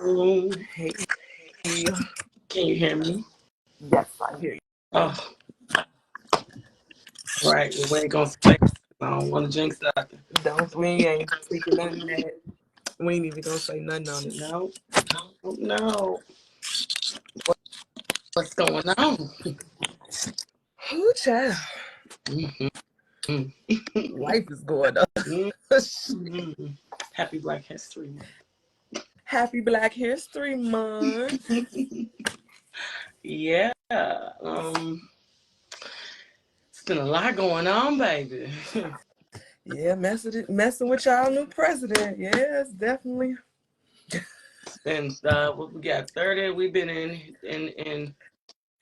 Hello. Hey, Can you hear me? yes, I hear you. Oh, right. Well, we ain't gonna say. I don't want to jinx nothing. We ain't speaking nothing of that. We ain't even gonna say nothing on it. No, no. What's going on? Ooh, child. Mhm. Life is going up. Mhm. Happy Black History Happy Black History Month. Month. Yeah. It's been a lot going on, baby. Yeah, messing with y'all new president. Yes, definitely. And what we got? 30. We've been in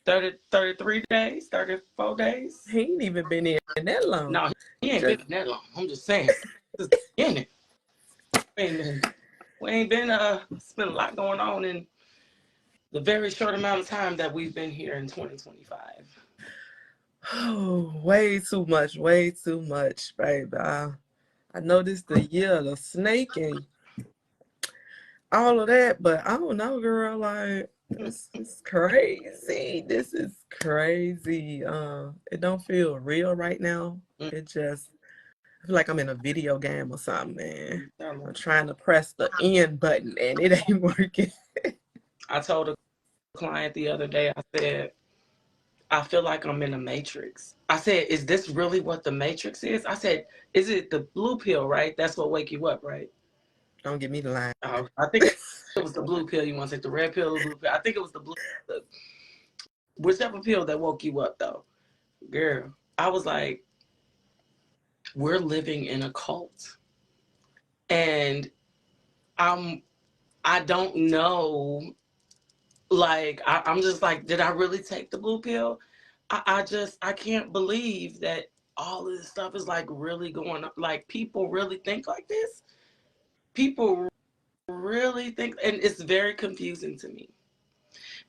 30, 33 days, 34 days. He ain't even been in that long. No, he ain't been that long. I'm just saying. Just in it. We ain't been it's been a lot going on in the very short amount of time that we've been here in 2025. Oh, way too much, baby. I know this the year of the snake and all of that, but I don't know, girl. Like, it's crazy. This is crazy. It don't feel real right now. It just, I feel like I'm in a video game or something, man. I'm trying to press the end button and it ain't working. I told a client the other day, I said, I feel like I'm in a matrix. I said, is this really what the matrix is? I said, is it the blue pill, right? That's what wake you up, right? Don't give me the line. I think it was the blue pill. You want to take the red pill or the blue pill? I think it was whichever pill that woke you up, though. Girl, I was like, we're living in a cult. And I don't know, like, I'm just like, did I really take the blue pill? I can't believe that all of this stuff is like really going up. Like, people really think like this. People really think, and it's very confusing to me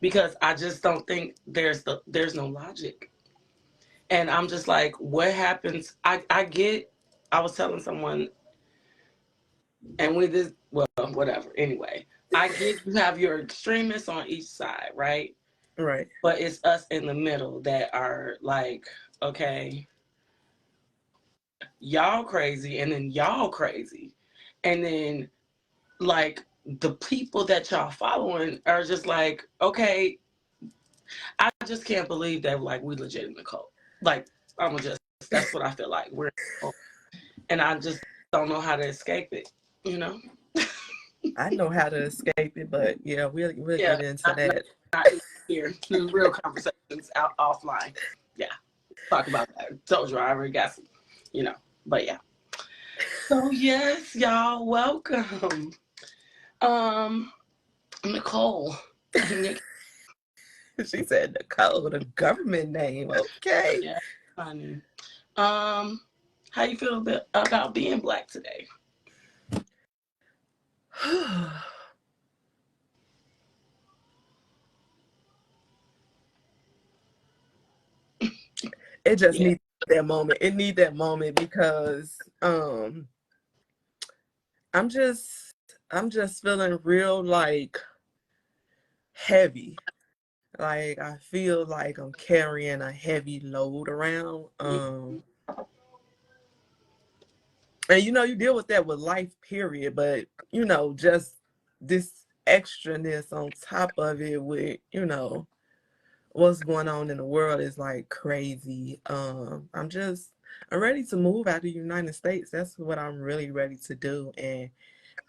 because I just don't think there's no logic. And I'm just like, what happens? I was telling someone, and with this, well, whatever. Anyway, I get you have your extremists on each side, right? Right. But it's us in the middle that are like, okay, y'all crazy, and then y'all crazy. And then, like, the people that y'all following are just like, okay, I just can't believe that, like, we legit in the cult. Like, that's what I feel like. We're in the cult. And I just don't know how to escape it, you know? I know how to escape it, but yeah, we'll get into that. Not here. Real conversations out offline. Yeah. Talk about that. Told you I already got some, but yeah. So yes, y'all, welcome. Nicole. She said Nicole, the government name. Okay. Yeah, honey. How you feel about being Black today? It just needs that moment. It needs that moment because I'm just feeling real like heavy. Like I feel like I'm carrying a heavy load around. And you deal with that with life, period. But just this extraness on top of it with, what's going on in the world is like crazy. I'm ready to move out of the United States. That's what I'm really ready to do. And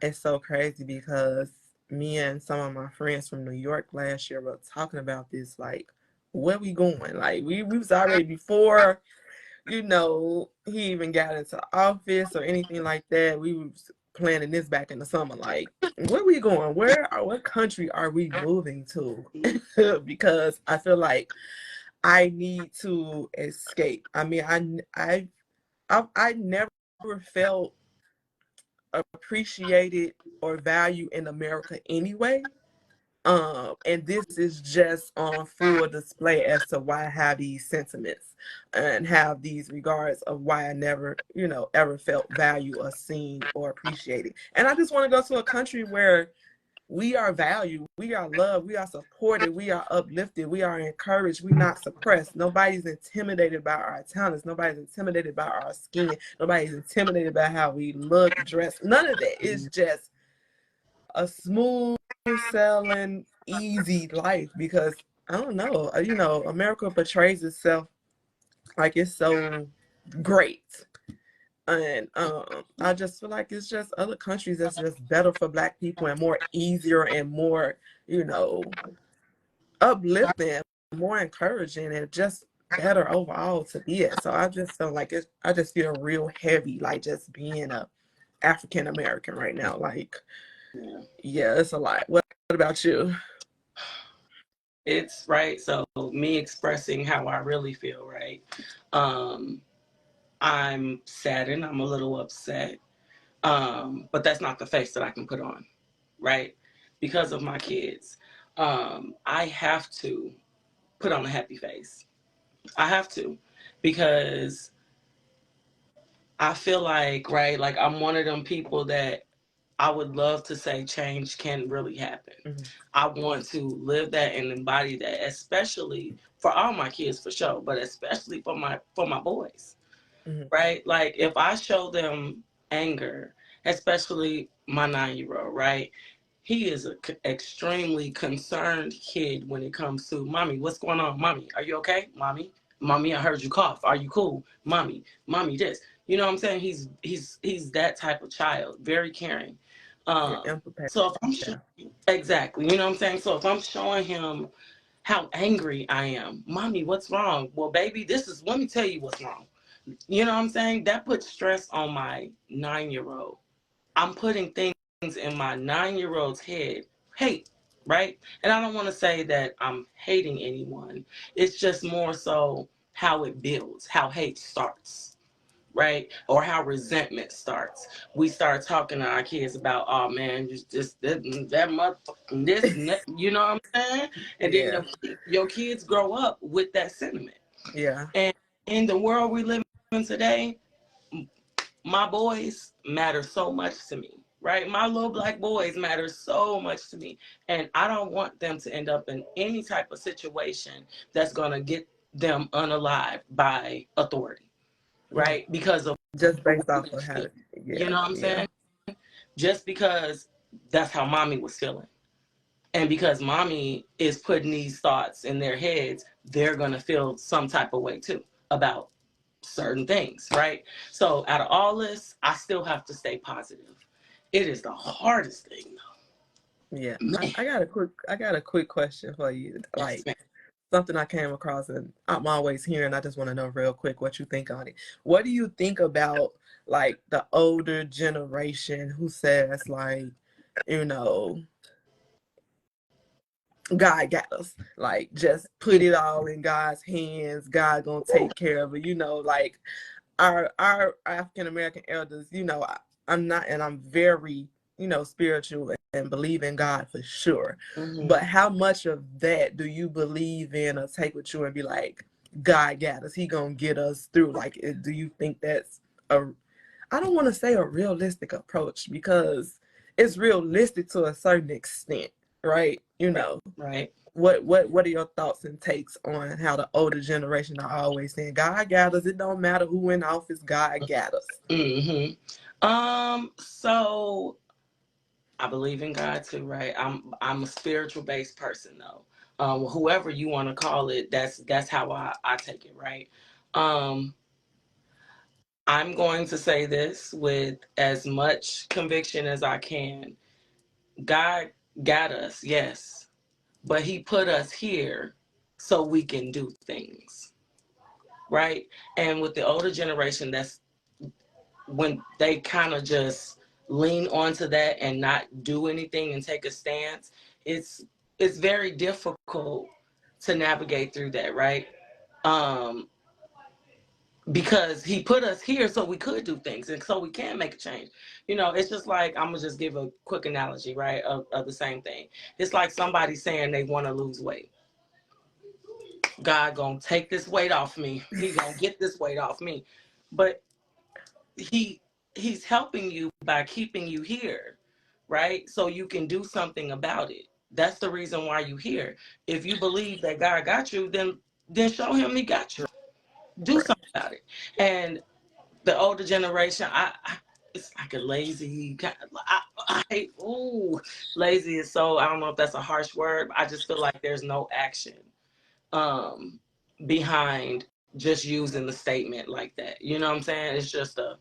it's so crazy because me and some of my friends from New York last year were talking about this, like, where we going? Like we was already before, he even got into office or anything like that. We was planning this back in the summer, like, where we going? What country are we moving to? Because I feel like I need to escape. I mean, I never felt appreciated or valued in America anyway. And this is just on full display as to why I have these sentiments and have these regards of why I never, ever felt valued or seen or appreciated. And I just want to go to a country where we are valued, we are loved, we are supported, we are uplifted, we are encouraged, we not suppressed. Nobody's intimidated by our talents, nobody's intimidated by our skin, nobody's intimidated by how we look, dress. None of that. It's just a smooth sailing, easy life because I don't know, America portrays itself like it's so great. And I just feel like it's just other countries that's just better for Black people and more easier and more, uplifting, more encouraging, and just better overall to be at. So I just feel like I just feel real heavy, like just being a African American right now. Like, Yeah. yeah, it's a lot. What about you? It's right. So me expressing how I really feel, right? Um, I'm saddened. I'm a little upset. But that's not the face that I can put on, right? Because of my kids. I have to put on a happy face. I have to. Because I feel like, right, like I'm one of them people that I would love to say change can really happen. Mm-hmm. I want to live that and embody that, especially for all my kids for sure, but especially for my boys, Mm-hmm. right? Like if I show them anger, especially my 9-year-old, right? He is an extremely concerned kid when it comes to, mommy, what's going on? Mommy, are you okay? Mommy, I heard you cough. Are you cool? Mommy, this. You know what I'm saying? He's that type of child, very caring. Yeah, Um, empath. so if I'm Yeah. exactly, you know what I'm saying? So if I'm showing him how angry I am, mommy, what's wrong? Well, baby, let me tell you what's wrong. You know what I'm saying? That puts stress on my 9-year-old. I'm putting things in my 9-year-old's head. Hate, right? And I don't want to say that I'm hating anyone. It's just more so how it builds, how hate starts, right? Or how resentment starts. We start talking to our kids about, oh man, just that motherfucking this, and that, you know what I'm saying? And then Yeah. your kids grow up with that sentiment. Yeah. And in the world we live in today, my boys matter so much to me, right? My little Black boys matter so much to me. And I don't want them to end up in any type of situation that's going to get them unalived by authority, Mm-hmm. right? Because of Just the way based off they of how, feel. You yeah, know what I'm yeah, saying? Just because that's how mommy was feeling. And because mommy is putting these thoughts in their heads, they're going to feel some type of way too about certain things, right? So out of all this, I still have to stay positive. It is the hardest thing, yeah. though. I, Man, I got a quick question for you. yes, Like man. something I came across and I'm always hearing. I just want to know real quick what you think on it. What do you think about like the older generation who says like, you know, God got us. Like just put it all in God's hands. God gonna take care of it. Like our African American elders, I'm not, and I'm very, spiritual and believe in God for sure. Mm-hmm. But how much of that do you believe in or take with you and be like, God got us, He gonna get us through? Like, do you think that's a, I don't want to say a realistic approach because it's realistic to a certain extent, right? Right, right. What are your thoughts and takes on how the older generation are always saying God got us? It don't matter who in office, God got us. Mm-hmm. So I believe in God too, right? I'm a spiritual based person though. Whoever you want to call it, that's how I take it, right? Um, I'm going to say this with as much conviction as I can. God got us, yes, but He put us here so we can do things, right? And with the older generation, that's when they kind of just lean onto that and not do anything and take a stance. It's it's very difficult to navigate through that, right? Um, because he put us here so we could do things and so we can make a change. It's just like, I'm gonna just give a quick analogy, right, of the same thing. It's like somebody saying they want to lose weight. God gonna take this weight off me. He gonna get this weight off me. But he he's helping you by keeping you here. right? So you can do something about it. That's the reason why you here. If you believe that God got you, then show him he got you. Do Right. something about it. And the older generation, it's like a lazy kind of, I hate, ooh, lazy is so, I don't know if that's a harsh word, but I just feel like there's no action um behind just using the statement like that. You know what I'm saying? It's just a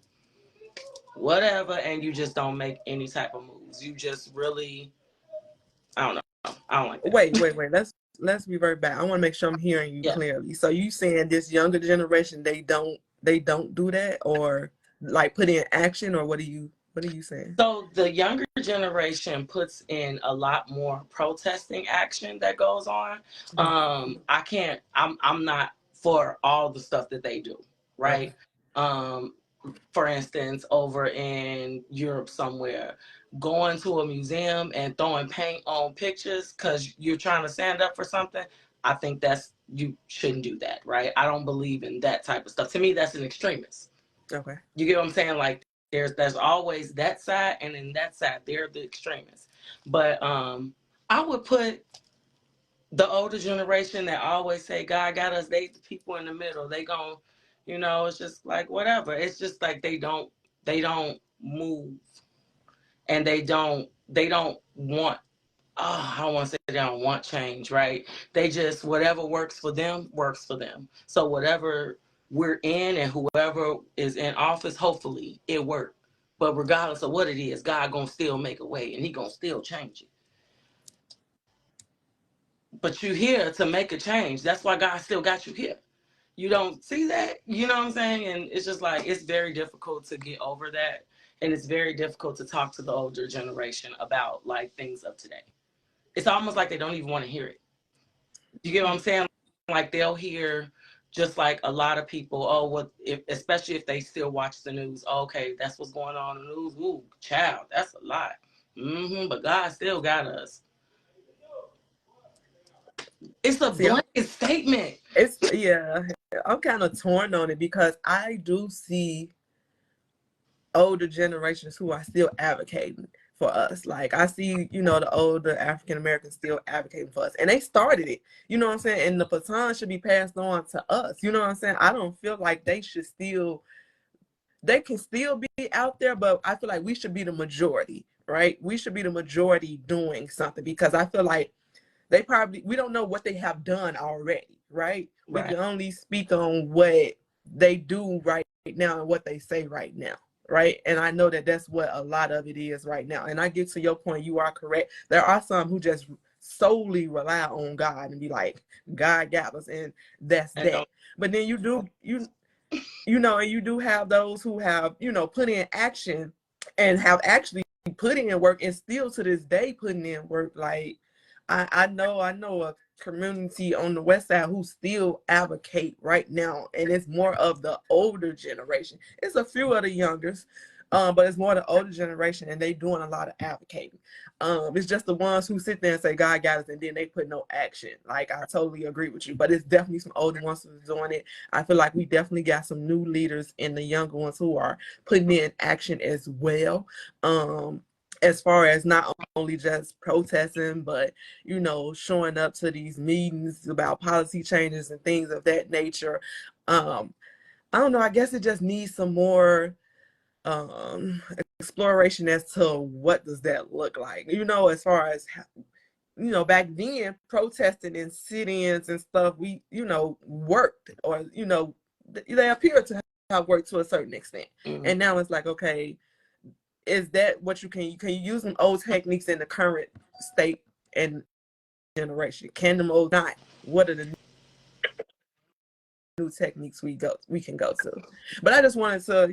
whatever, and you just don't make any type of moves. You just really, I don't know. I don't like that. Wait. Let's revert back. I want to make sure I'm hearing you Yeah. clearly. So you saying this younger generation they don't do that, or like put in action, or what are you saying? So the younger generation puts in a lot more protesting action that goes on. I can't. I'm not for all the stuff that they do. Okay. Right. Um, for instance, over in Europe somewhere, going to a museum and throwing paint on pictures because you're trying to stand up for something. I think you shouldn't do that. Right. I don't believe in that type of stuff. To me, that's an extremist. Okay. You get what I'm saying? Like there's always that side, and then that side, they're the extremists. But I would put the older generation that always say God got us, they the people in the middle. They gon', it's just like whatever. It's just like they don't move, and they don't want, I don't want to say they don't want change, right? They just, whatever works for them, works for them. So whatever we're in and whoever is in office, hopefully it worked. But regardless of what it is, God gonna still make a way and he gonna still change it. But you here to make a change. That's why God still got you here. You don't see that? You know what I'm saying? And it's just like, it's very difficult to get over that. And it's very difficult to talk to the older generation about like things of today. It's almost like they don't even want to hear it. You get what I'm saying? Like they'll hear just like a lot of people, oh, what if, especially if they still watch the news. Oh, okay, that's what's going on in the news. Ooh, child, that's a lot. But God still got us. It's a See, blanket statement. yeah, I'm kind of torn on it because I do see older generations who are still advocating for us. Like I see, the older African Americans still advocating for us. And they started it. You know what I'm saying? And the baton should be passed on to us. You know what I'm saying? I don't feel like they can still be out there, but I feel like we should be the majority, right? We should be the majority doing something because I feel like we don't know what they have done already, right? We Right. can only speak on what they do right now and what they say right now, right? And I know that that's what a lot of it is right now. And I get to your point, you are correct. There are some who just solely rely on God and be like, God got us, and that's And that. don't. But then and you do have those who have, put in action and have actually put in work and still to this day putting in work. Like I know a community on the west side who still advocate right now, and it's more of the older generation. It's a few of the youngers, but it's more the older generation, and they doing a lot of advocating. It's just the ones who sit there and say God got us, and then they put no action. Like I totally agree with you, but it's definitely some older ones who's doing it. I feel like we definitely got some new leaders in the younger ones who are putting in action as well. As far as not only just protesting, but showing up to these meetings about policy changes and things of that nature. I don't know. I guess it just needs some more exploration as to what does that look like. As far as back then protesting and sit-ins and stuff, we worked, or they appear to have worked to a certain extent. Mm-hmm. And now it's like, okay, is that what you can you use them old techniques in the current state and generation? Can them old not? What are the new techniques we can go to? But I just wanted to,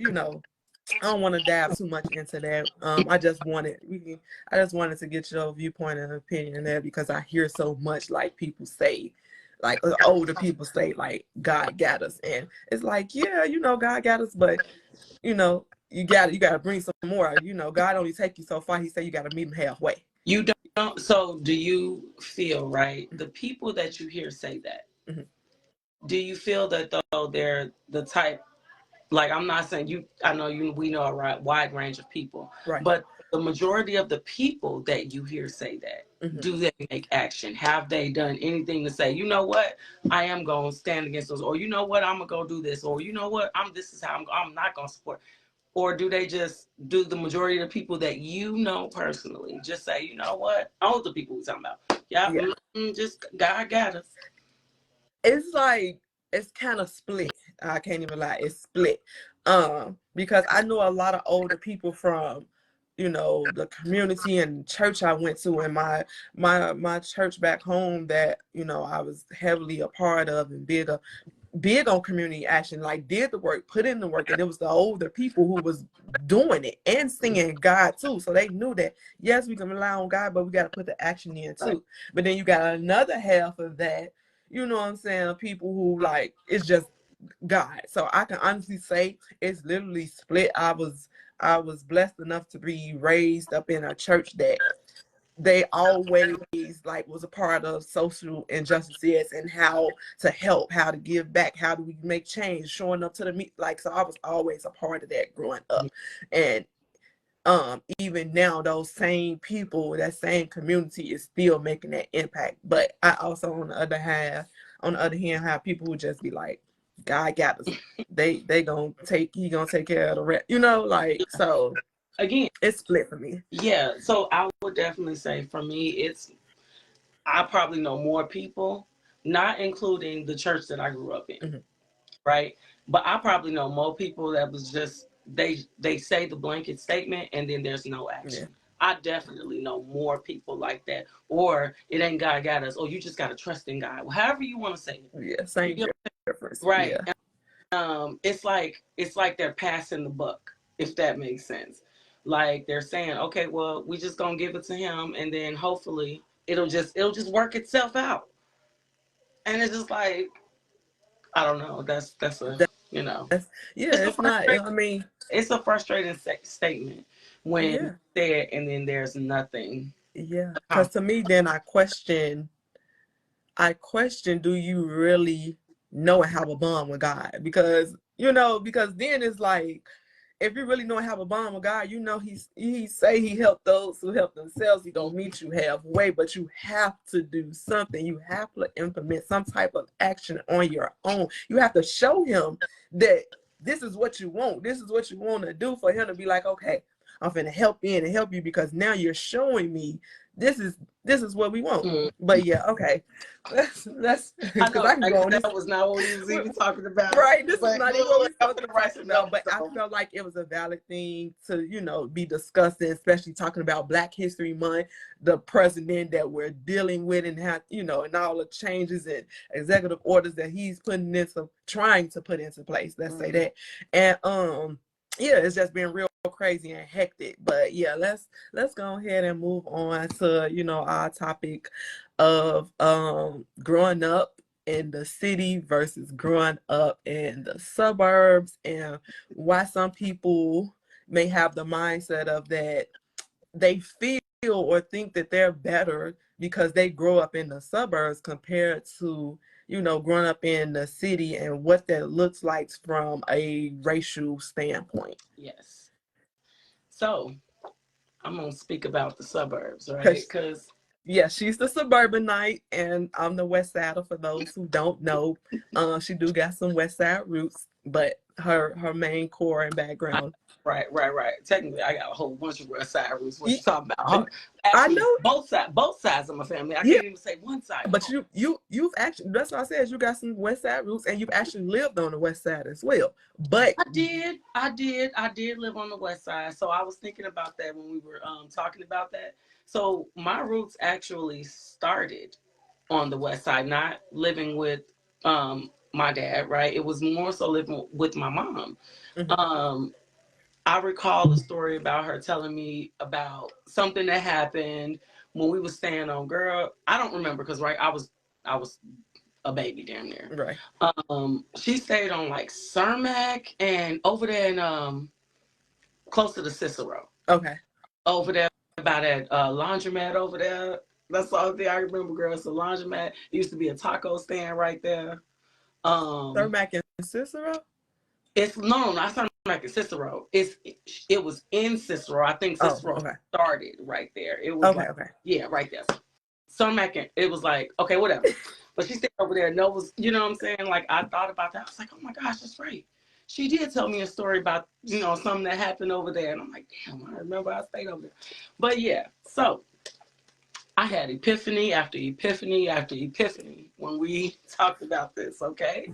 I don't want to dive too much into that. I just wanted to get your viewpoint and opinion there because I hear so much like people say, like older people say, like God got us, and it's like, yeah, God got us, but you got to bring some more. God only take you so far. He said you got to meet him halfway. You don't. So do you feel, right? The people that you hear say that, Mm-hmm. do you feel that though they're the type, Like, I'm not saying you, I know you, we know a wide range of people, Right. but the majority of the people that you hear say that, Mm-hmm. do they make action? Have they done anything to say, you know what, I am going to stand against those, or you know what, I'm going to go do this, or you know what, this is how I'm not going to support? Or do they just, do the majority of the people that you know personally just say, you know what, all the people we're talking about, yeah, Yeah. just God got us? It's like, it's kind of split. I can't even lie, it's split. Because I know a lot of older people from, the community and church I went to, and my church back home that, I was heavily a part of and big on community action, like did the work, put in the work, and it was the older people who was doing it and singing God too. So they knew that, yes, we can rely on God, but we got to put the action in Right. too. But then you got another half of that, you know what I'm saying, people who like, it's just God. So I can honestly say it's literally split. I was blessed enough to be raised up in a church that they always like was a part of social injustices and how to help, how to give back, how do we make change, showing up to the meet. Like, so I was always a part of that growing up. And even now those same people, that same community is still making that impact. But I also, on the other hand, have people who just be like, God got us. He gonna take care of the rest, like, so Again, it's split for me. yeah, so I would definitely say for me, I probably know more people, not including the church that I grew up in, Mm-hmm. right? But I probably know more people that was just, they say the blanket statement and then there's no Yeah. action. I definitely know more people like that. Or it ain't God got us, or you just gotta trust in God. Well, however you want to say it. Yeah, You same get, difference. right. Yeah. It's like they're passing the buck, if that makes sense. Like they're saying, okay, well, we just gonna give it to him, and then hopefully it'll just work itself out. And it's just like, I don't know. That's a, That's, yeah, it's a it's not, frustrating I mean, it's a frustrating statement when you yeah, say it and then there's nothing. yeah. Because to me, then I question, do you really know and have a bond with God? Because then it's like, if you really know and have a bond with God, he say he helped those who help themselves. He gonna meet you halfway, but you have to do something. You have to implement some type of action on your own. You have to show him that this is what you want. This is what you want to do, for him to be like, okay, I'm finna help in and help you, because now you're showing me this is what we want. Mm. But yeah, okay. That's I because know, I can like, go on this. that was not what we was even talking about. Right, this is But not even what look, we're I'm supposed to be gonna write talking some about. notes But I down. felt like it was a valid thing to, be discussing, especially talking about Black History Month, the president that we're dealing with, and how, and all the changes and executive orders that he's trying to put into place. Let's say that. And yeah, it's just been real crazy and hectic. But yeah, let's go ahead and move on to, our topic of growing up in the city versus growing up in the suburbs, and why some people may have the mindset of that they feel or think that they're better because they grow up in the suburbs compared to, growing up in the city, and what that looks like from a racial standpoint. Yes. So I'm gonna speak about the suburbs, right? Because Because yeah, she's the suburbanite, and I'm the West Sider. For those who don't know, she do got some West Side roots, but her main core and background. right. Technically, I got a whole bunch of West Side roots. What you Y- talking about? I Actually, know, both sides of my family. I yeah, can't even say one side. but you've actually, that's what I said. You got some West Side roots, and you've actually lived on the West Side as well. But I did live on the West Side. So I was thinking about that when we were talking about that. So my roots actually started on the West Side, not living with my dad. Right, it was more so living with my mom. mhm, Um, I recall a story about her telling me about something that happened when we were staying on. Girl, I don't remember because I was a baby damn near. right, She stayed on like Cermak and over there in close to the Cicero. okay. Over there by that laundromat over there. That's the only thing I remember, girl. It's a laundromat. It used to be a taco stand right there. Um Thurmac and Cicero. It's no, not something like Cicero. It was in Cicero. I think Oh, Cicero okay. started right there. It was Okay, like, okay. yeah, right there. Some it was like, okay, whatever. But she stayed over there. No, was, you know what I'm saying? Like, I thought about that. I was like, oh my gosh, that's right. She did tell me a story about, something that happened over there. And I'm like, damn, I remember I stayed over there. But yeah, so I had epiphany after epiphany after epiphany when we talked about this, okay?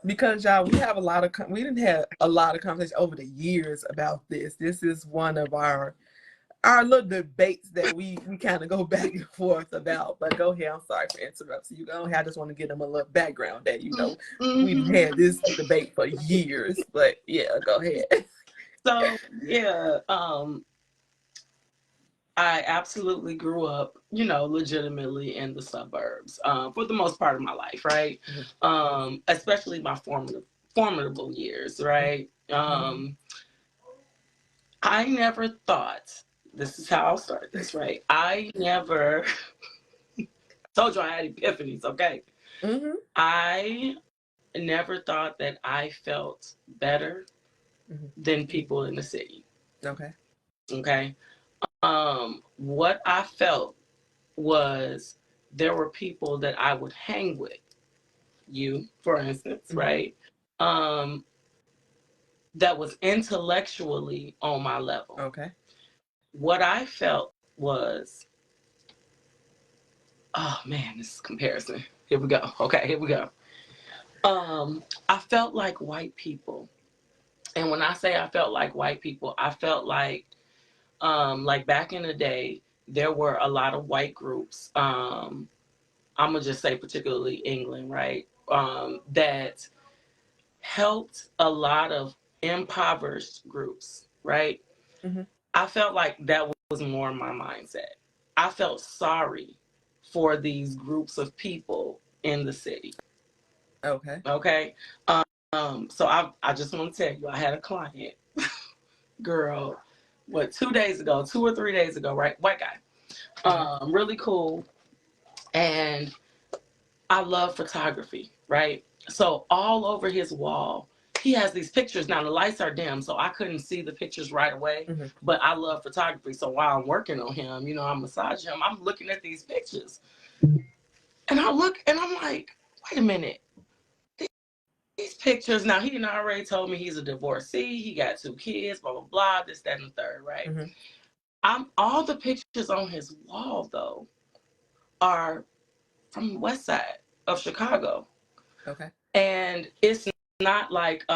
Because y'all, we didn't have a lot of conversations over the years about this. This is one of our little debates that we kind of go back and forth about. But go ahead. I'm sorry for interrupting you. Go ahead. I just want to give them a little background that we've had this debate for years. But yeah, go ahead. So yeah, I absolutely grew up, legitimately in the suburbs for the most part of my life, right? Especially my formidable years, right? I never thought, this is how I'll start this, right? I never told you I had epiphanies, okay? I never thought that I felt better than people in the city. Okay. Okay. What I felt was there were people that I would hang with, you, for instance, right? That was intellectually on my level. Okay. What I felt was, oh man, this is comparison. Here we go. Okay, here we go. I felt like white people. And when I say I felt like white people, I felt like back in the day, there were a lot of white groups. I'm gonna just say particularly England, right? That helped a lot of impoverished groups, right? I felt like that was more my mindset. I felt sorry for these groups of people in the city. Okay. Okay. So I just want to tell you, I had a client, girl, 2 or 3 days ago, right? White guy. Really cool. And I love photography, right? So all over his wall, he has these pictures. Now the lights are dim, so I couldn't see the pictures right away. But I love photography, so while I'm working on him, I'm massaging him. I'm looking at these pictures, and I look, and I'm like, wait a minute. These pictures. Now he already told me he's a divorcee. He got 2 kids. Blah blah blah. This, that, and the third. Right. All the pictures on his wall though are from the west side of Chicago. Okay. And it's not like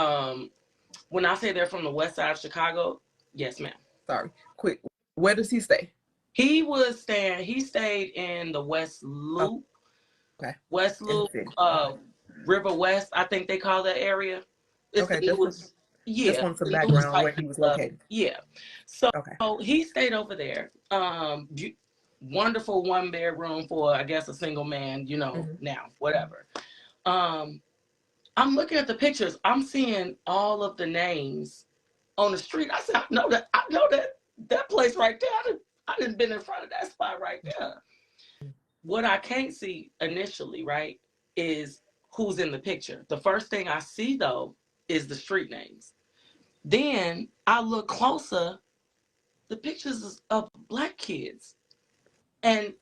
when I say they're from the west side of Chicago, yes, ma'am. Sorry. Quick. Where does he stay? He stayed in the West Loop. Okay. West Loop, River West, I think they call that area. Just want some background where he was located. Yeah. So he stayed over there. Wonderful 1-bedroom for, I guess, a single man, now, whatever. I'm looking at the pictures. I'm seeing all of the names on the street. I said, I know that place right there. I didn't been in front of that spot right there. What I can't see initially, right, is who's in the picture. The first thing I see though is the street names. Then I look closer. The pictures is of black kids, and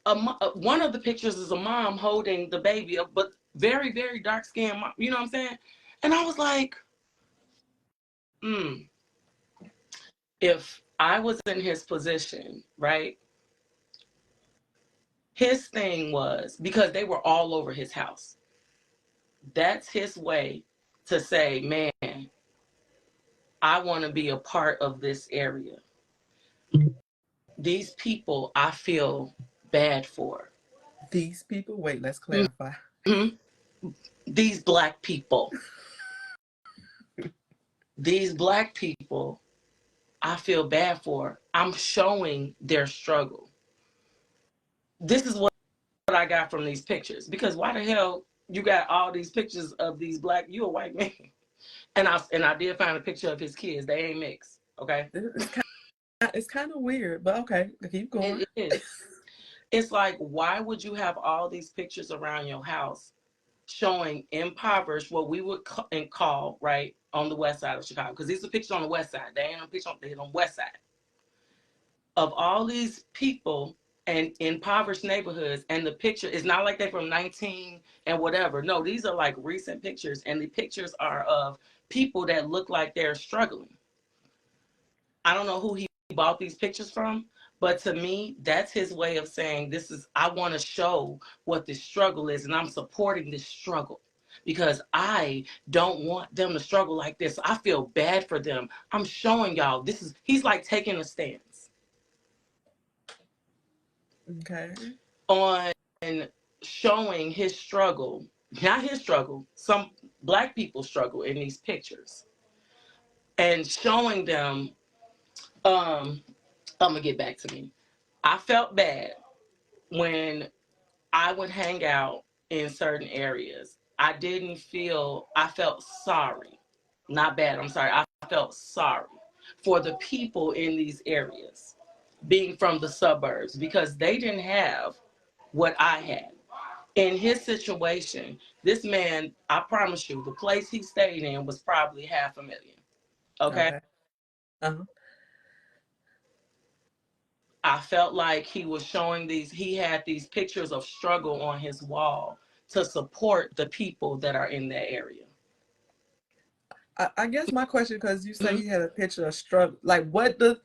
one of the pictures is a mom holding the baby, but very, very dark skinned. You know what I'm saying? And I was like, if I was in his position, right? His thing was, because they were all over his house, that's his way to say, man, I want to be a part of this area. These people I feel bad for. These people? Wait, let's clarify. These black people. These black people I feel bad for. I'm showing their struggle. This is what I got from these pictures. Because why the hell you got all these pictures of these black, you a white man. And I did find a picture of his kids. They ain't mixed. Okay. It's kind of weird, but okay, keep going. It is. It's like, why would you have all these pictures around your house showing impoverished, what we would call, right, on the west side of Chicago, because these are pictures on the west side. They ain't on picture on the west side of all these people and impoverished neighborhoods. And the picture is not like they're from 19 and whatever. No, these are like recent pictures, and the pictures are of people that look like they're struggling. I don't know who he bought these pictures from, but to me, that's his way of saying, this is, I want to show what the struggle is, and I'm supporting this struggle because I don't want them to struggle like this. I feel bad for them. I'm showing y'all this is, he's like taking a stance Okay. on showing his struggle, not his struggle, some black people struggle in these pictures, and showing them, I'm gonna get back to me. I felt bad when I would hang out in certain areas. I felt sorry. Not bad, I'm sorry. I felt sorry for the people in these areas, being from the suburbs, because they didn't have what I had. In his situation, this man, I promise you, the place he stayed in was probably $500,000. Okay? Okay. Uh-huh. I felt like he was showing these, he had these pictures of struggle on his wall to support the people that are in that area. I guess my question, because you say Mhm. he had a picture of struggle, like what did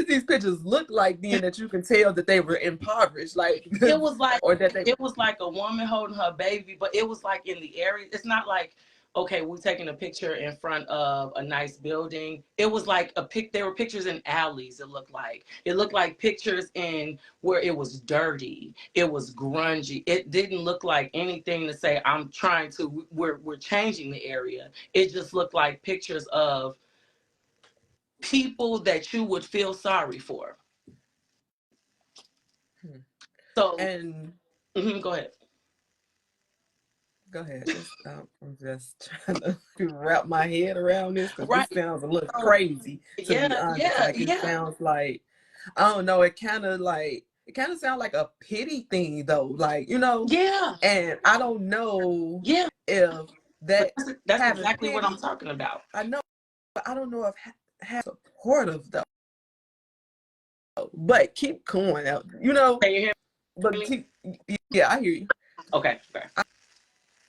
these pictures look like then that you can tell that they were impoverished, like, It was like, or that they? it was like a woman holding her baby, but it was like in the area. It's not like, okay, we're taking a picture in front of a nice building. It was like there were pictures in alleys. It looked like pictures in where it was dirty, it was grungy. It didn't look like anything to say I'm trying to, we're changing the area. It just looked like pictures of people that you would feel sorry for. Hmm. So, And go ahead. go ahead. Just I'm just trying to wrap my head around this because Right. this sounds a little So, crazy, to be yeah, honest. yeah, Like, it yeah, sounds like, I don't know. It kind of sounds like a pity thing, though. Like, yeah, and I don't know yeah. if But that that's having exactly what I'm pity. talking about. I know, but I don't know if have supportive though. But keep going out. Can you hear But me? keep. Yeah, I hear you. Okay, okay.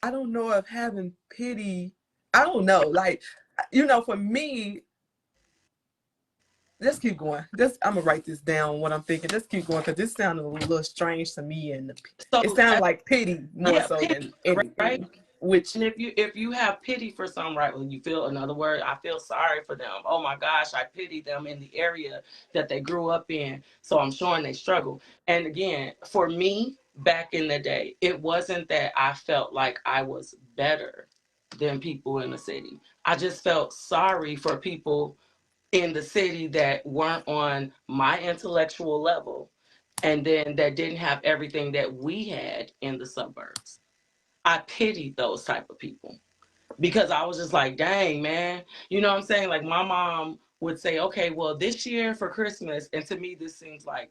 I don't know if having pity. I don't know. Like, for me, let's keep going. I'm gonna write this down. What I'm thinking. Let's keep going because this sounded a little strange to me, and it So sounds like pity more yeah, so pity, than right? anything. Which, And if you have pity for some, right, when you feel, another word, I feel sorry for them. Oh my gosh, I pity them in the area that they grew up in. So I'm showing they struggle. And again, for me, back in the day, it wasn't that I felt like I was better than people in the city. I just felt sorry for people in the city that weren't on my intellectual level, and then that didn't have everything that we had in the suburbs. I pitied those type of people because I was just like, dang, man. You know what I'm saying? Like, my mom would say, okay, well, this year for Christmas, and to me, this seems like,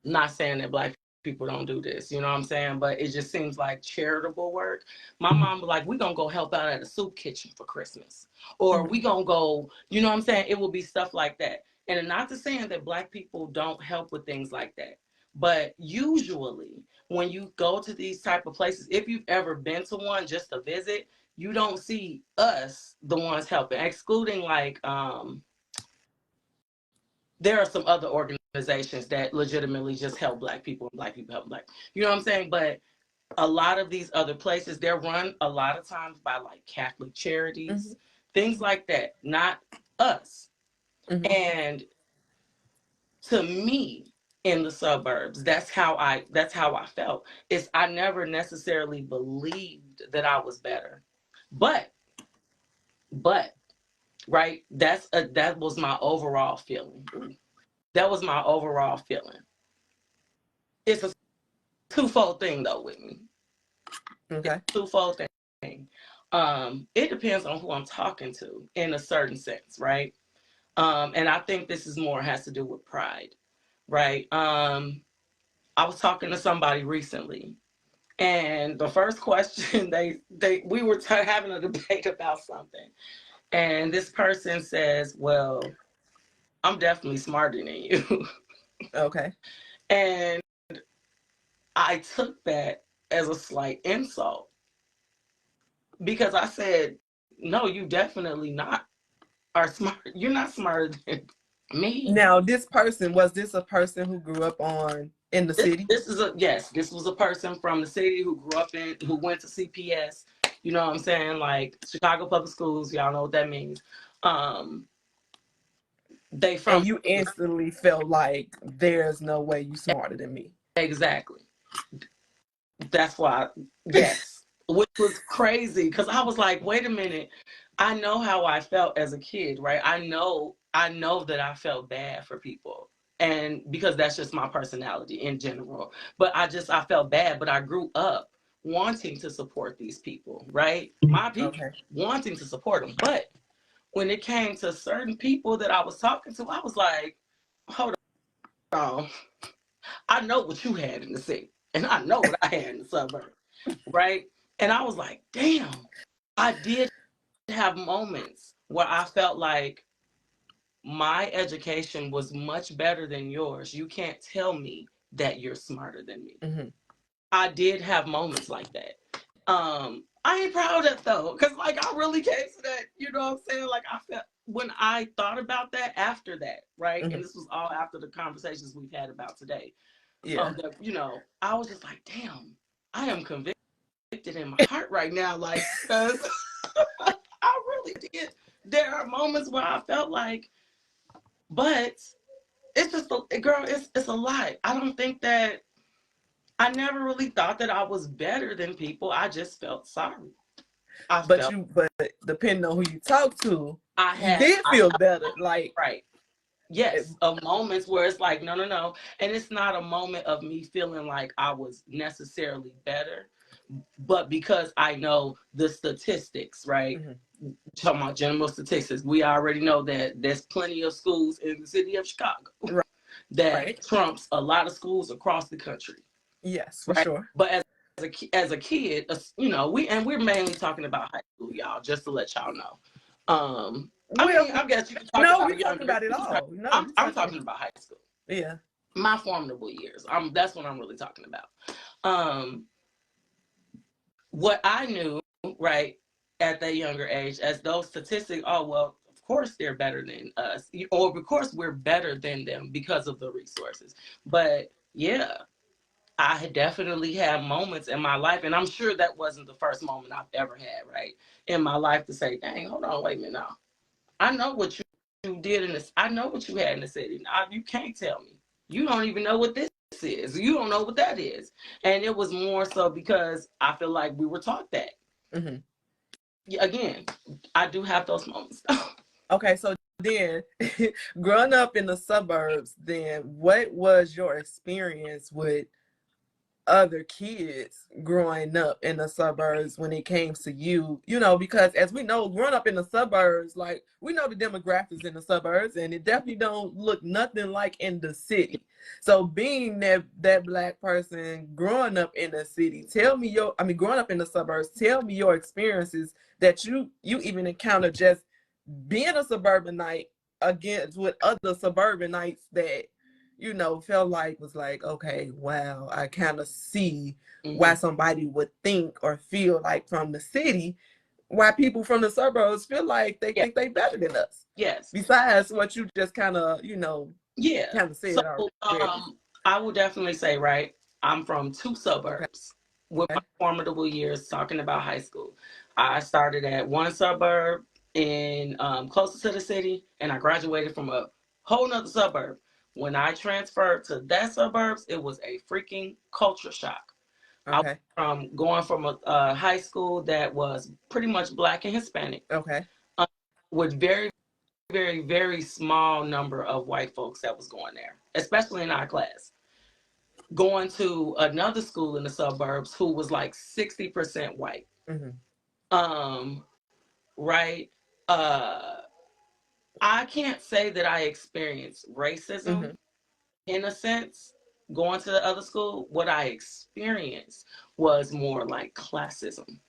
not saying that black people don't do this, you know what I'm saying? But it just seems like charitable work. My mom was like, we gonna go help out at a soup kitchen for Christmas. Or we mhm, gonna go, you know what I'm saying? It will be stuff like that. And not to saying that black people don't help with things like that. But usually when you go to these type of places, if you've ever been to one just to visit, you don't see us the ones helping, excluding like there are some other organizations that legitimately just help black people and black people help black. You know what I'm saying? But a lot of these other places, they're run a lot of times by like Catholic mhm, charities, things like that, not us. mhm. And to me, in the suburbs, that's how I felt. Is I never necessarily believed that I was better. But but right, that was my overall feeling. That was my overall feeling. It's a twofold thing though with me. Okay. Twofold thing. It depends on who I'm talking to in a certain sense, right? And I think this is more has to do with pride, right? I was talking to somebody recently, And the first question they we were having a debate about something, and this person says, "Well, I'm definitely smarter than you." Okay. And I took that as a slight insult because I said, "No, you definitely not are smart. You're not smarter than me." Now, was this a person who grew up in the city? This is a yes. This was a person from the city who grew up who went to CPS. You know what I'm saying? Like Chicago Public Schools. Y'all know what that means. Um, they And from you instantly felt like there's no way you smarter than me. exactly. That's why, yes, which was crazy because I was like, wait a minute. I know how I felt as a kid, right? I know that I felt bad for people, and because that's just my personality in general. But I felt bad, but I grew up wanting to support these people, right? My people Okay. wanting to support them. But when it came to certain people that I was talking to, I was like, hold on. I know what you had in the city, and I know what I had in the suburb, right? And I was like, damn, I did have moments where I felt like my education was much better than yours. You can't tell me that you're smarter than me. Mm-hmm. I did have moments like that. I ain't proud of that though, because like I really came to that, you know what I'm saying? Like I felt when I thought about that after that, right? Mm-hmm. And this was all after the conversations we've had about today. Yeah. I was just like, damn, I am convicted in my heart right now, like, because I really did. There are moments where I felt like, but it's just, girl, it's a lot. I don't think that I never really thought that I was better than people. I just felt sorry. I felt But depending on who you talk to, you did I feel better. Like, right. Yes, of moments where it's like, no, no, no. And it's not a moment of me feeling like I was necessarily better, but because I know the statistics, right? mm-hmm. Talking about general statistics, we already know that there's plenty of schools in the city of Chicago Right. that Right. trumps a lot of schools across the country, Yes, for right? sure. But as a kid, we're mainly talking about high school, y'all, just to let y'all know. I Well, mean, I guess you can talk no, we about talking younger. about it all. No, you I'm talking. talking about high school, Yeah. my formidable years. That's what I'm really talking about. Um, what I knew, right, at that younger age, as those statistics, oh, well, of course they're better than us, or of course we're better than them because of the resources. But yeah, I had definitely had moments in my life, and I'm sure that wasn't the first moment I've ever had, right, in my life to say, dang, hold on, wait a minute now. I know what you did in this. I know what you had in the city. Now, you can't tell me. You don't even know what this is. You don't know what that is. And it was more so because I feel like we were taught that. Mm-hmm. Again, I do have those moments. Okay, so then, growing up in the suburbs, then what was your experience with other kids growing up in the suburbs when it came to because as we know, growing up in the suburbs, like we know the demographics in the suburbs, and it definitely don't look nothing like in the city. So being that black person growing up in the city, growing up in the suburbs, tell me your experiences that you even encountered just being a suburbanite against with other suburbanites that felt like was like, okay, wow, I kind of see why Mm-hmm. somebody would think or feel like from the city, why people from the suburbs feel like they Yeah. think they better than us. Yes. Besides what you just Yeah. kind of So said already. I will definitely say, right, I'm from two Okay. suburbs with my formidable years talking about high school. I started at one suburb in closer to the city, and I graduated from a whole nother suburb. When I transferred to that suburbs, it was a freaking culture shock. I Okay. from going from a high school that was pretty much black and Hispanic, Okay. um, with very, very, very small number of white folks that was going there, especially in our class. Going to another school in the suburbs who was like 60% white. Mm-hmm. Um, right? Uh, I can't say that I experienced racism Mm-hmm. in a sense, going to the other school, what I experienced was more like classism.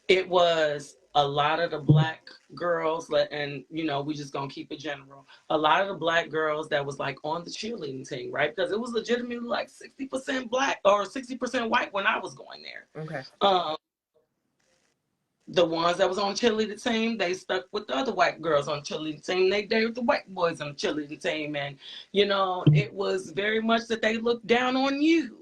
It was a lot of the black girls, and we just gonna keep it general. A lot of the black girls that was like on the cheerleading team, right? Because it was legitimately like 60% black or 60% white when I was going there. Okay. The ones that was on the cheerleading team, they stuck with the other white girls on the cheerleading team. They dated the white boys on the cheerleading team, and it was very much that they looked down on you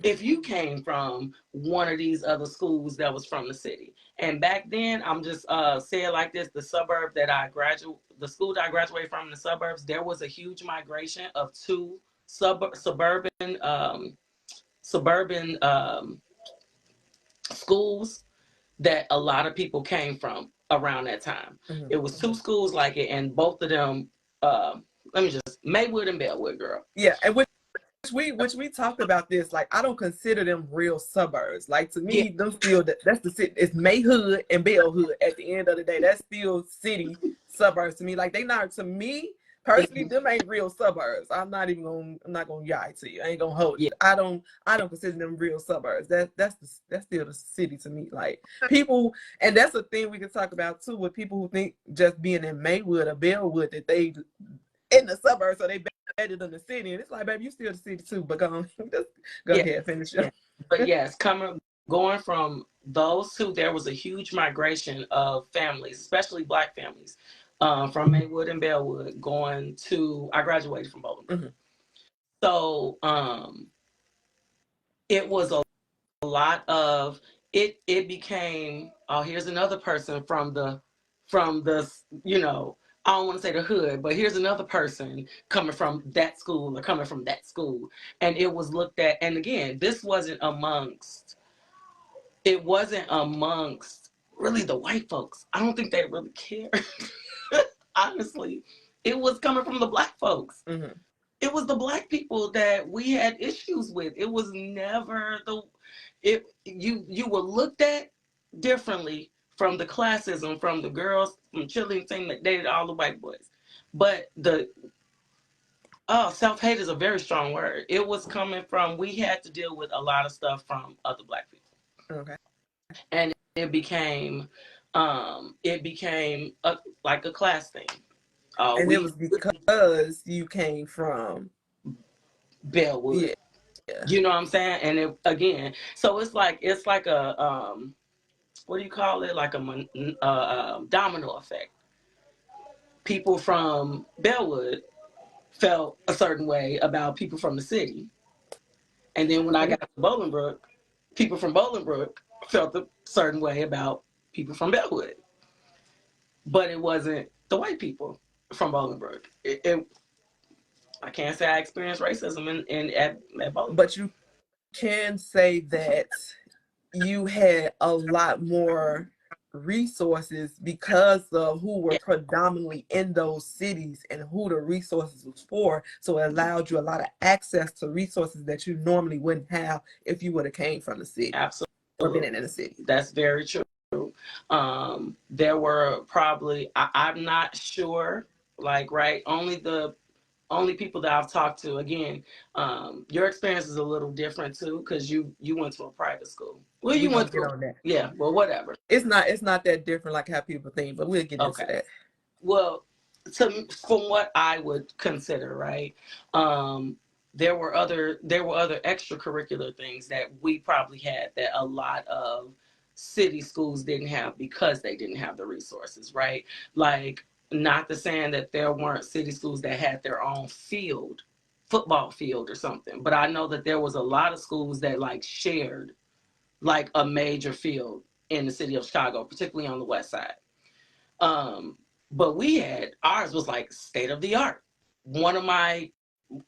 if you came from one of these other schools that was from the city. And back then, I'm just saying like this: the school that I graduated from in the suburbs, there was a huge migration of two suburban schools that a lot of people came from around that time. It was two schools like it, and both of them, let me just Maywood and Bellwood, girl. Yeah, and which we talked about this. Like, I don't consider them real suburbs. Like, to me, them still that's the city. It's Mayhood and Bellhood. At the end of the day, that's still city suburbs to me. Like, they not, to me personally, them ain't real suburbs. I'm not gonna lie to you. I ain't gonna hold you. I don't consider them real suburbs. That's still the city to me. Like, people, and that's a thing we can talk about too, with people who think just being in Maywood or Bellwood that they in the suburbs, so they better than the city. And it's like, baby, you still the city too, but go ahead, finish up. But yes, going from those two, there was a huge migration of families, especially black families, from Maywood and Bellwood going to, I graduated from Bolingbrook. So it was a lot of, it became, oh, here's another person from the, I don't want to say the hood, but here's another person coming from that school or coming from that school. And it was looked at, and again, it wasn't amongst really the white folks. I don't think they really care. Honestly, it was coming from the black folks. It was the black people that we had issues with. It was never you were looked at differently from the classism, from the girls from cheerleading team that dated all the white boys. But self-hate is a very strong word. It was coming from, we had to deal with a lot of stuff from other black people. Okay. And it became like a class thing. And it was because you came from Bellwood. Yeah. You know what I'm saying? And again, so it's like a what do you call it? Like a domino effect. People from Bellwood felt a certain way about people from the city, and then when I got to Bolingbrook, people from Bolingbrook felt a certain way about people from Bellwood. But it wasn't the white people from Bolingbrook. I can't say I experienced racism at Bolingbrook. But you can say that you had a lot more resources because of who were predominantly in those cities and who the resources was for. So it allowed you a lot of access to resources that you normally wouldn't have if you would have came from the city. Absolutely. Or been in the city. That's very true. There were probably, I'm not sure, like, right, only people that I've talked to, again, your experience is a little different too, because you went to a private school. Well, you went to on that. Yeah, well, whatever. It's not that different like how people think, but we'll get into that. Well, from what I would consider, right, there were other extracurricular things that we probably had that a lot of city schools didn't have because they didn't have the resources, right? Like, not to saying that there weren't city schools that had their own football field or something, but I know that there was a lot of schools that like shared like a major field in the city of Chicago, particularly on the west side. But ours was like state of the art. One of my,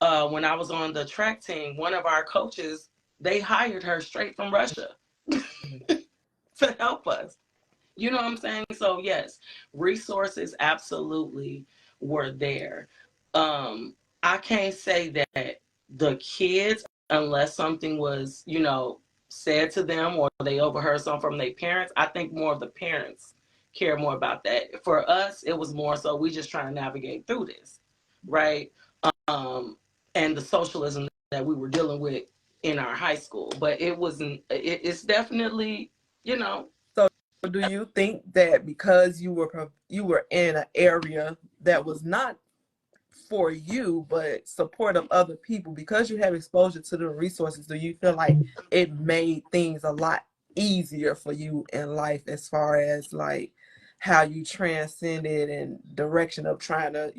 when I was on the track team, one of our coaches, they hired her straight from Russia to help us. You know what I'm saying? So yes, resources absolutely were there. I can't say that the kids, unless something was, said to them or they overheard something from their parents, I think more of the parents care more about that. For us, it was more so we just trying to navigate through this, right? And the socialism that we were dealing with in our high school, but it wasn't. It's definitely, you know, So do you think that because you were in an area that was not for you but support of other people, because you have exposure to the resources, do you feel like it made things a lot easier for you in life, as far as like how you transcended and direction of trying to,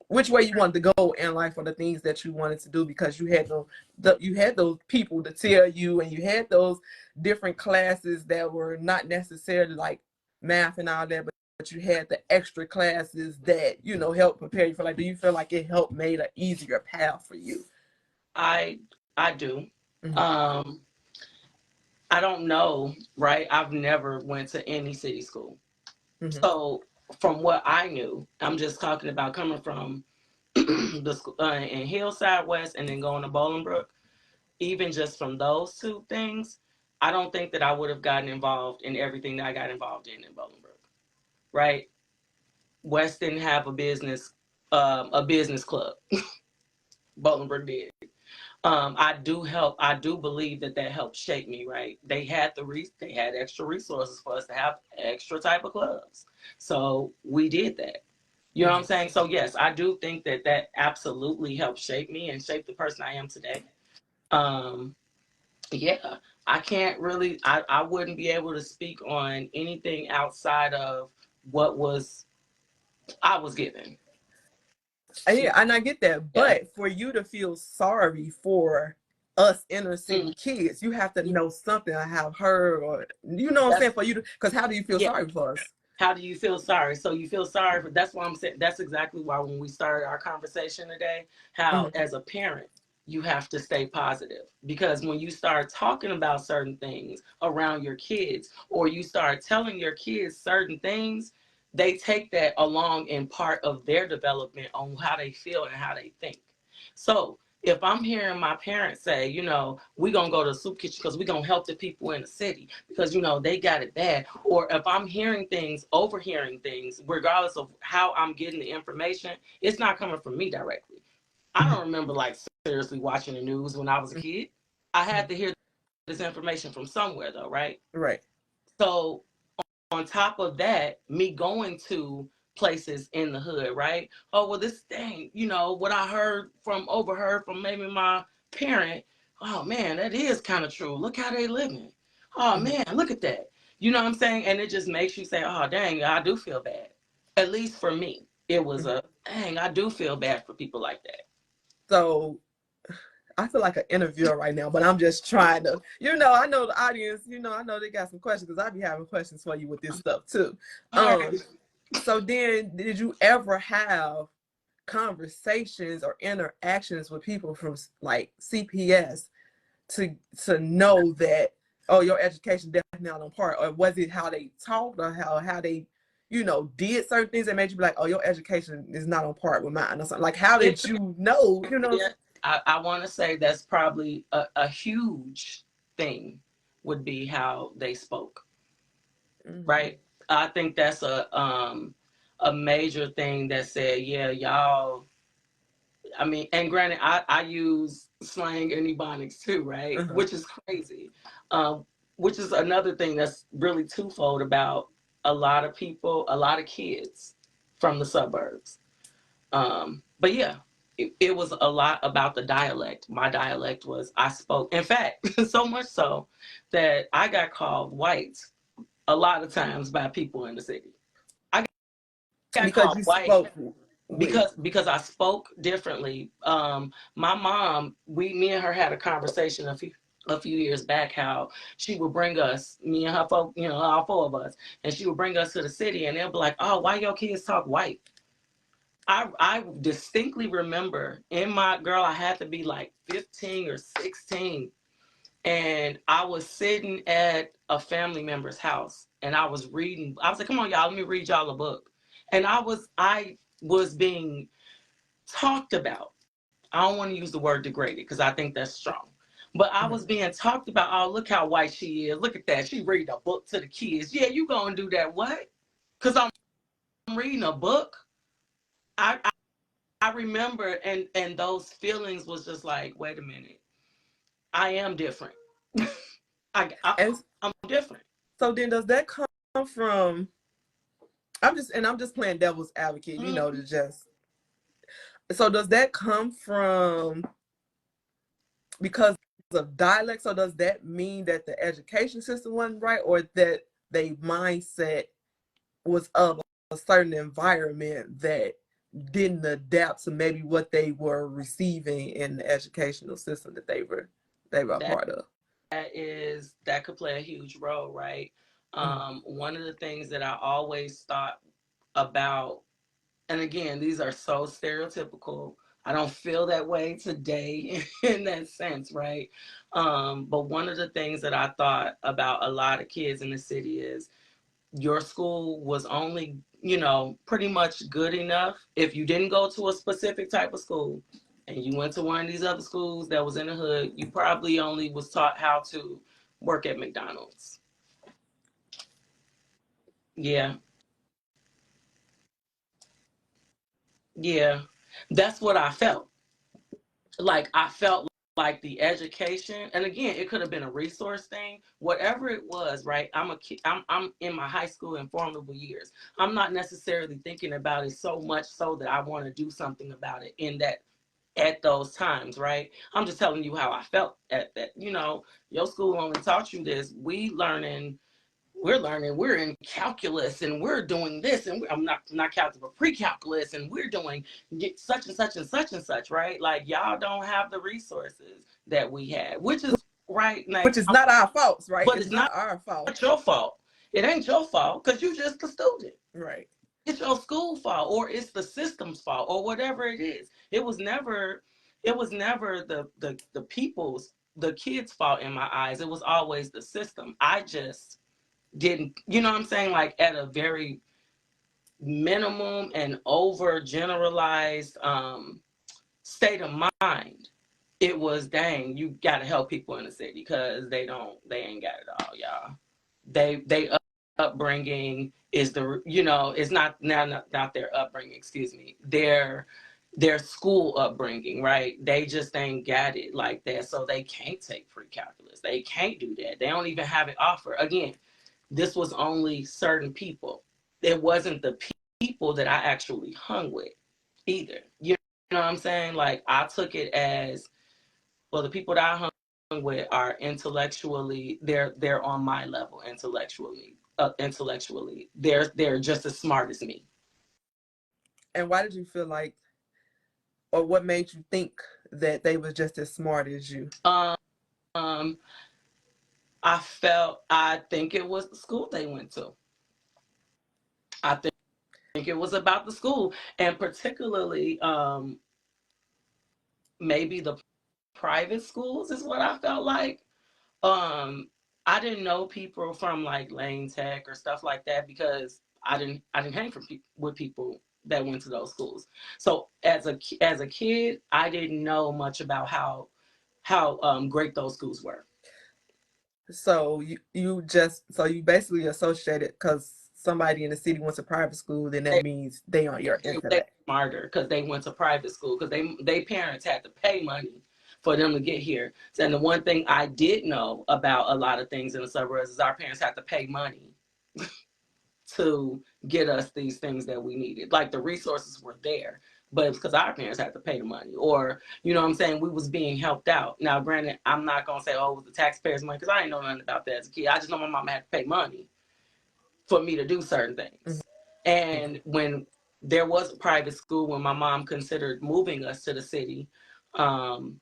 which way you wanted to go in life, or the things that you wanted to do, because you had you had those people to tell you, and you had those different classes that were not necessarily like math and all that, but you had the extra classes that help prepare you for, like, do you feel like it helped made an easier path for you? I I do. Mm-hmm. Um, I don't know, right? I've never went to any city school, Mm-hmm. so from what I knew, I'm just talking about coming from the school in Hillside West and then going to Bolingbrook. Even just from those two things, I don't think that I would have gotten involved in everything that I got involved in Bolingbrook, right? West didn't have a business club. Bolingbrook did. I do believe that that helped shape me, right? They had extra resources for us to have extra type of clubs, so we did that. You know what I'm Mm-hmm. saying? So yes, I do think that that absolutely helped shape me and shape the person I am today. Um, yeah, I can't really, I wouldn't be able to speak on anything outside of what was I was given. Yeah, and I get that, Yeah. but for you to feel sorry for us inner Mm, city kids, you have to know something I have heard, or what I'm saying, that's for you to, because how do you feel yeah. sorry for us? How do you feel sorry? So you feel sorry for, that's why I'm saying, that's exactly why when we started our conversation today, how Mm-hmm. as a parent, you have to stay positive, because when you start talking about certain things around your kids, or you start telling your kids certain things, they take that along in part of their development on how they feel and how they think. So if I'm hearing my parents say, we're going to go to the soup kitchen because we're going to help the people in the city because, they got it bad. Or if I'm hearing things, overhearing things, regardless of how I'm getting the information, it's not coming from me directly. I don't remember like seriously watching the news when I was a kid. I had to hear this information from somewhere though, right? Right. So on top of that, me going to places in the hood, right? Oh, well, this thing, what I overheard from maybe my parent. Oh man, that is kind of true. Look how they living. Oh Mm-hmm. man, look at that. You know what I'm saying? And it just makes you say, oh dang, I do feel bad. At least for me, it was Mm-hmm. a dang, I do feel bad for people like that. So I feel like an interviewer right now, but I'm just trying to, I know the audience, I know they got some questions, because I be having questions for you with this stuff too. All right. So then, did you ever have conversations or interactions with people from like CPS to know that, oh, your education definitely not on par, or was it how they talked, or how they did certain things that made you be like, oh, your education is not on par with mine, or something? Like, how It, did you know? yeah, I want to say that's probably a huge thing would be how they spoke, Mm-hmm. right? I think that's a major thing that said, yeah, y'all. I mean, and granted, I use slang and ebonics too, right? Uh-huh. Which is crazy. Um, which is another thing that's really twofold about a lot of people, a lot of kids from the suburbs. But yeah, it was a lot about the dialect. My dialect was, I spoke, in fact, so much so that I got called white a lot of times by people in the city. I got Because called you white spoke with. because I spoke differently. My mom, me and her had a conversation a few years back, how she would bring us, me and her folk, all four of us, and she would bring us to the city, and they'll be like, "Oh, why your kids talk white?" I distinctly remember in my girl, I had to be like 15 or 16, and I was sitting at a family member's house, and I was reading. I was like, "Come on, y'all, let me read y'all a book," and I was being talked about. I don't want to use the word degraded because I think that's strong. But I Mhm. was being talked about, oh, look how white she is. Look at that. She read a book to the kids. Yeah, you gonna do that. What? Because I'm reading a book. I I remember, and those feelings was just like, wait a minute, I am different. And I'm different. so then does that come from, I'm just playing devil's advocate, you know, to Mm-hmm. just, so does that come from because of dialect? So does that mean that the education system wasn't right, or that they mindset was of a certain environment that didn't adapt to maybe what they were receiving in the educational system that they were a That part of? that could play a huge role, right? Mm-hmm. One of the things that I always thought about, and again, these are so stereotypical. I don't feel that way today in that sense, right? But one of the things that I thought about a lot of kids in the city is your school was only, pretty much good enough. If you didn't go to a specific type of school and you went to one of these other schools that was in the hood, you probably only was taught how to work at McDonald's. Yeah, yeah. That's what I felt. Like I felt like the education, and again, it could have been a resource thing, whatever it was, right? I'm a kid, I'm in my high school and formidable years. I'm not necessarily thinking about it so much so that I want to do something about it in that at those times, right? I'm just telling you how I felt at that. Your school only taught you this. We're in calculus and we're doing this, and I'm not calculus but pre-calculus, and we're doing such and such and such and such, right? Like y'all don't have the resources that we had, which is right now, Which is not our faults, right? but It's it's not not our fault. your fault. It ain't your fault because you just a student. Right. It's your school fault, or it's the system's fault, or whatever it is. It was never the kids' fault in my eyes. It was always the system. I just didn't, you know what I'm saying? Like at a very minimum and over generalized state of mind, it was, dang, you got to help people in the city because they ain't got it all, y'all. They upbringing is it's not their upbringing, excuse me, their school upbringing, right? They just ain't got it like that, so they can't take free calculus. They can't do that. They don't even have it offered. Again, this was only certain people. It wasn't the people that I actually hung with either. You know what I'm saying? Like I took it as, well, the people that I hung with are intellectually, they're on my level intellectually. Intellectually, they're just as smart as me. And why did you feel like, or what made you think that they was just as smart as you? Um, I think it was the school they went to. I think it was about the school, and particularly maybe the private schools is what I felt like. Um, I didn't know people from like Lane Tech or stuff like that because I didn't hang with people that went to those schools. So as a kid, I didn't know much about how great those schools were. So you basically associated because somebody in the city went to private school, then that They means they aren't your they intellect. smarter because they went to private school because they parents had to pay money for them to get here. And the one thing I did know about a lot of things in the suburbs is our parents had to pay money to get us these things that we needed. Like the resources were there, but it's because our parents had to pay the money, or you know what I'm saying, we was being helped out. Now, granted, I'm not gonna say, oh, it was the taxpayers' money, because I didn't know nothing about that as a kid. I just know my mom had to pay money for me to do certain Mm-hmm. things. And when there was a private school, when my mom considered moving us to the city, um,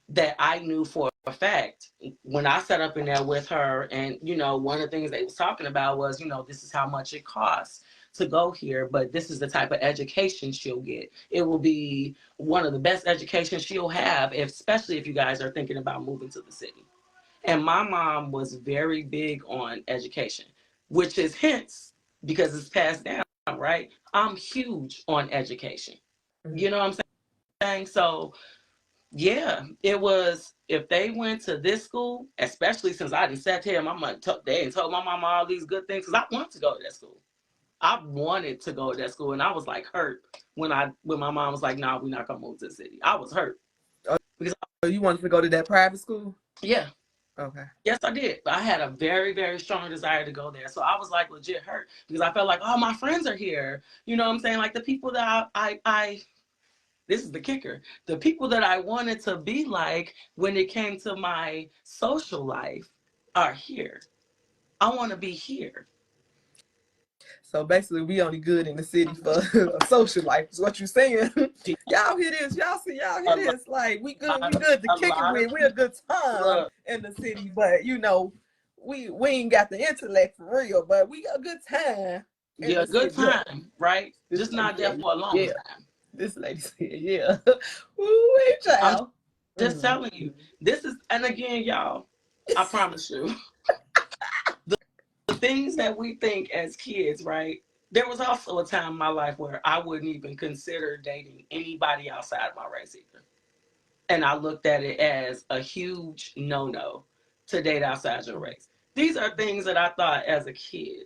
that I knew for a fact when I sat up in there with her, and one of the things they was talking about was, this is how much it costs to go here, but this is the type of education she'll get. It will be one of the best education she'll have, especially if you guys are thinking about moving to the city. And my mom was very big on education, which is hence because it's passed down, right? I'm huge on education. Mm-hmm. You know what I'm saying? So yeah, it was, if they went to this school, especially since I didn't sat here, my mom they told my mama all these good things because I wanted to go to that school. I wanted to go to that school, and I was like hurt when my mom was like, "Nah, we're not gonna move to the city." I was hurt because So you wanted to go to that private school? yeah, Okay. yes, I did. But I had a very, very strong desire to go there. So I was like legit hurt because I felt like, oh, my friends are here. You know what I'm saying? Like the people that I this is the kicker. The people that I wanted to be like when it came to my social life are here. I want to be here. So basically, we only good in the city for a social life. Is what you're saying? Y'all hear this? Y'all see? Y'all hear A this? Like we good. We lot, good to a kick it lot of with. We a people. good time Look, in the city, but we ain't got the intellect for real. But we got a good time in yeah, the good city. Yeah. time, right? This Just lady not there said, for a long yeah. time. This lady said, yeah. Ooh, hey, I'm child. just Mm. telling you. This is, and again, y'all, I promise you. The things that we think as kids, right? There was also a time in my life where I wouldn't even consider dating anybody outside of my race either. And I looked at it as a huge no-no to date outside your race. These are things that I thought as a kid.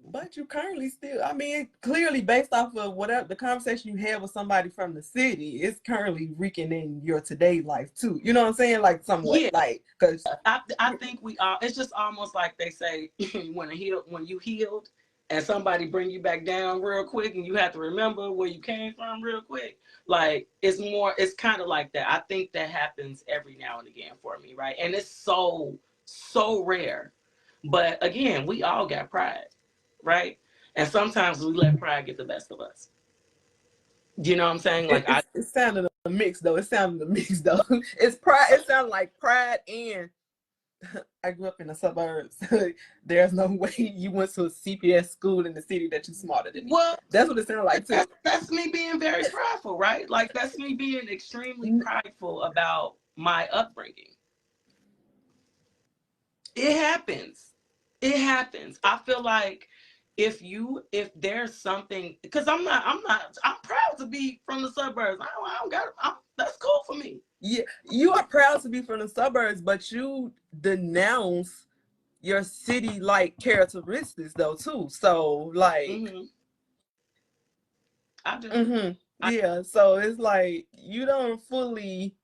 But you currently still, I mean, clearly based off of whatever the conversation you had with somebody from the city, it's currently wreaking in your today life too. You know what I'm saying? Like somewhat, Yeah, like because I think we are. It's just almost like they say when you healed and somebody bring you back down real quick and you have to remember where you came from real quick. Like it's kind of like that. I think that happens every now and again for me, right? And it's so rare. But again, we all got pride, right? And sometimes we let pride get the best of us. You know what I'm saying? Like it sounded a mix though. It sounded a mix though. It's pride. It sounded like pride and I grew up in the suburbs. There's no way you went to a CPS school in the city that you're smarter than me. well, That's what it sounded like too. that's me being very prideful, right? Like that's me being extremely prideful about my upbringing. It happens. It happens. I feel like if there's something because I'm proud to be from the suburbs. I don't got that's cool for me. Yeah, you are proud to be from the suburbs, but you denounce your city like characteristics though too. So like Hmm. I do. I, yeah, so it's like you don't fully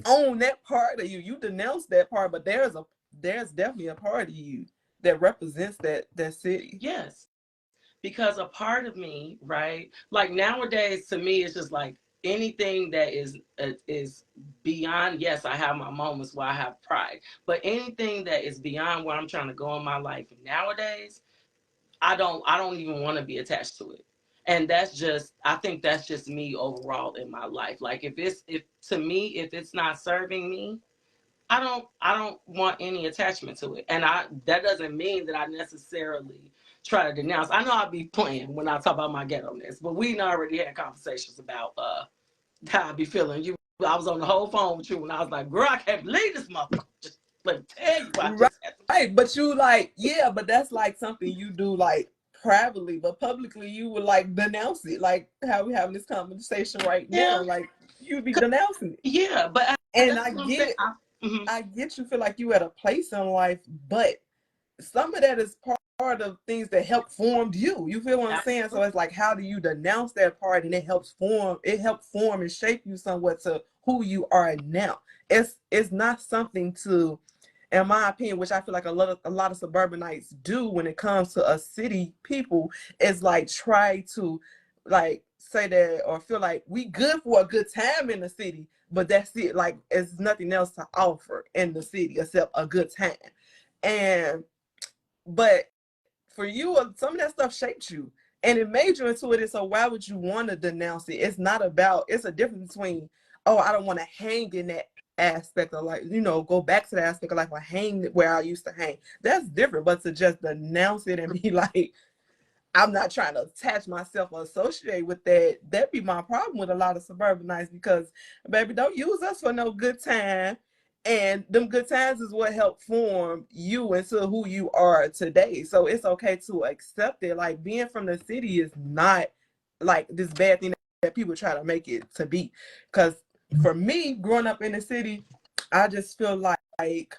own that part of you. You denounce that part, but there's definitely a part of you that represents that city. yes, because a part of me, right? Like nowadays, to me, it's just like anything that is beyond. Yes, I have my moments where I have pride, but anything that is beyond where I'm trying to go in my life nowadays, I don't even want to be attached to it. And that's just I think that's just me overall in my life. Like if to me if it's not serving me, I don't want any attachment to it. And I that doesn't mean that I necessarily try to denounce. I know I'll be playing when I talk about my ghetto-ness, but we already had conversations about how I be feeling. I was on the whole phone with you when I was like, girl, I can't believe this motherfucker. Just let me tell you, I just had to. Right, but you like yeah, but that's like something you do like privately, but publicly you would like denounce it, like how we having this conversation right Yeah, now, like you'd be denouncing it. yeah, but And that's I what I'm get saying. it. Mhm. I get you feel like you at a place in life, but some of that is part of things that help formed you. You feel what I'm saying? So Absolutely. it's like how do you denounce that part and it helped form and shape you somewhat to who you are now. It's not something to in my opinion, which I feel like a lot of suburbanites do when it comes to us city people, is like try to like say that or feel like we good for a good time in the city, but that's it. Like it's nothing else to offer in the city except a good time. And but for you, some of that stuff shaped you and it made you into it. And so why would you want to denounce it? It's not about, it's a difference between, oh, I don't want to hang in that aspect of like, go back to the aspect of like, well, hang where I used to hang. That's different. But to just denounce it and be like, I'm not trying to attach myself or associate with that. That'd be my problem with a lot of suburbanites because, baby, don't use us for no good time. And them good times is what helped form you into who you are today. So it's okay to accept it. Like being from the city is not like this bad thing that people try to make it to be. Because for me, growing up in the city, I just feel like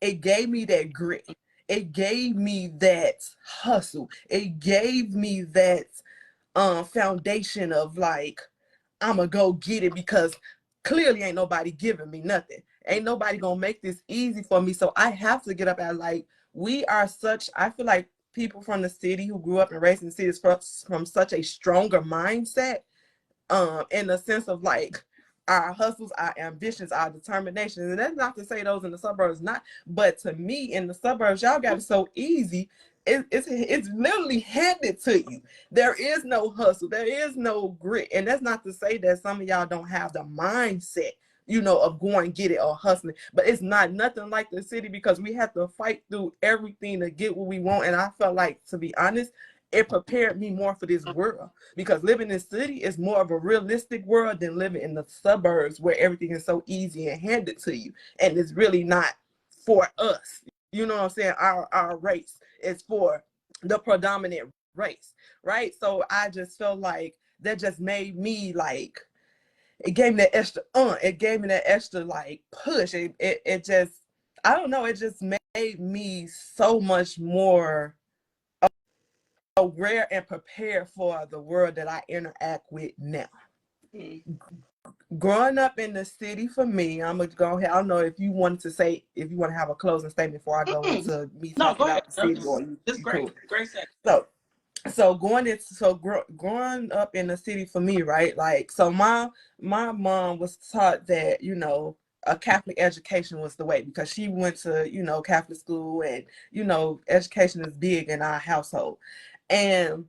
it gave me that grit. it gave me that hustle. It gave me that foundation of like, I'ma go get it, because clearly ain't nobody giving me nothing. Ain't nobody gonna make this easy for me. So I have to get up at, like, we are such, I feel like people from the city who grew up and raised in the city is from such a stronger mindset, in the sense of like our hustles, our ambitions, our determination. And that's not to say those in the suburbs not, but to me, in the suburbs, y'all got it so easy. It's literally handed to you. There is no hustle, there is no grit. And that's not to say that some of y'all don't have the mindset, you know, of going get it or hustling, but it's not nothing like the city, because we have to fight through everything to get what we want. And I felt like, to be honest, it prepared me more for this world, because living in the city is more of a realistic world than living in the suburbs, where everything is so easy and handed to you, and it's really not for us. You know what I'm saying? Our race is for the predominant race, right? So I just felt like that just made me like, it gave me that extra it gave me that extra like push. It just, I don't know, it just made me so much more aware and prepared for the world that I interact with now. Mm-hmm. Growing up in the city, for me, I'm gonna go ahead. I don't know if you want to say, if you want to have a closing statement before I go into me talking about the city. Or it's great, cool. Great segment. So growing up in the city for me, right? Like, so my mom was taught that, you know, a Catholic education was the way, because she went to, you know, Catholic school, and, you know, education is big in our household. And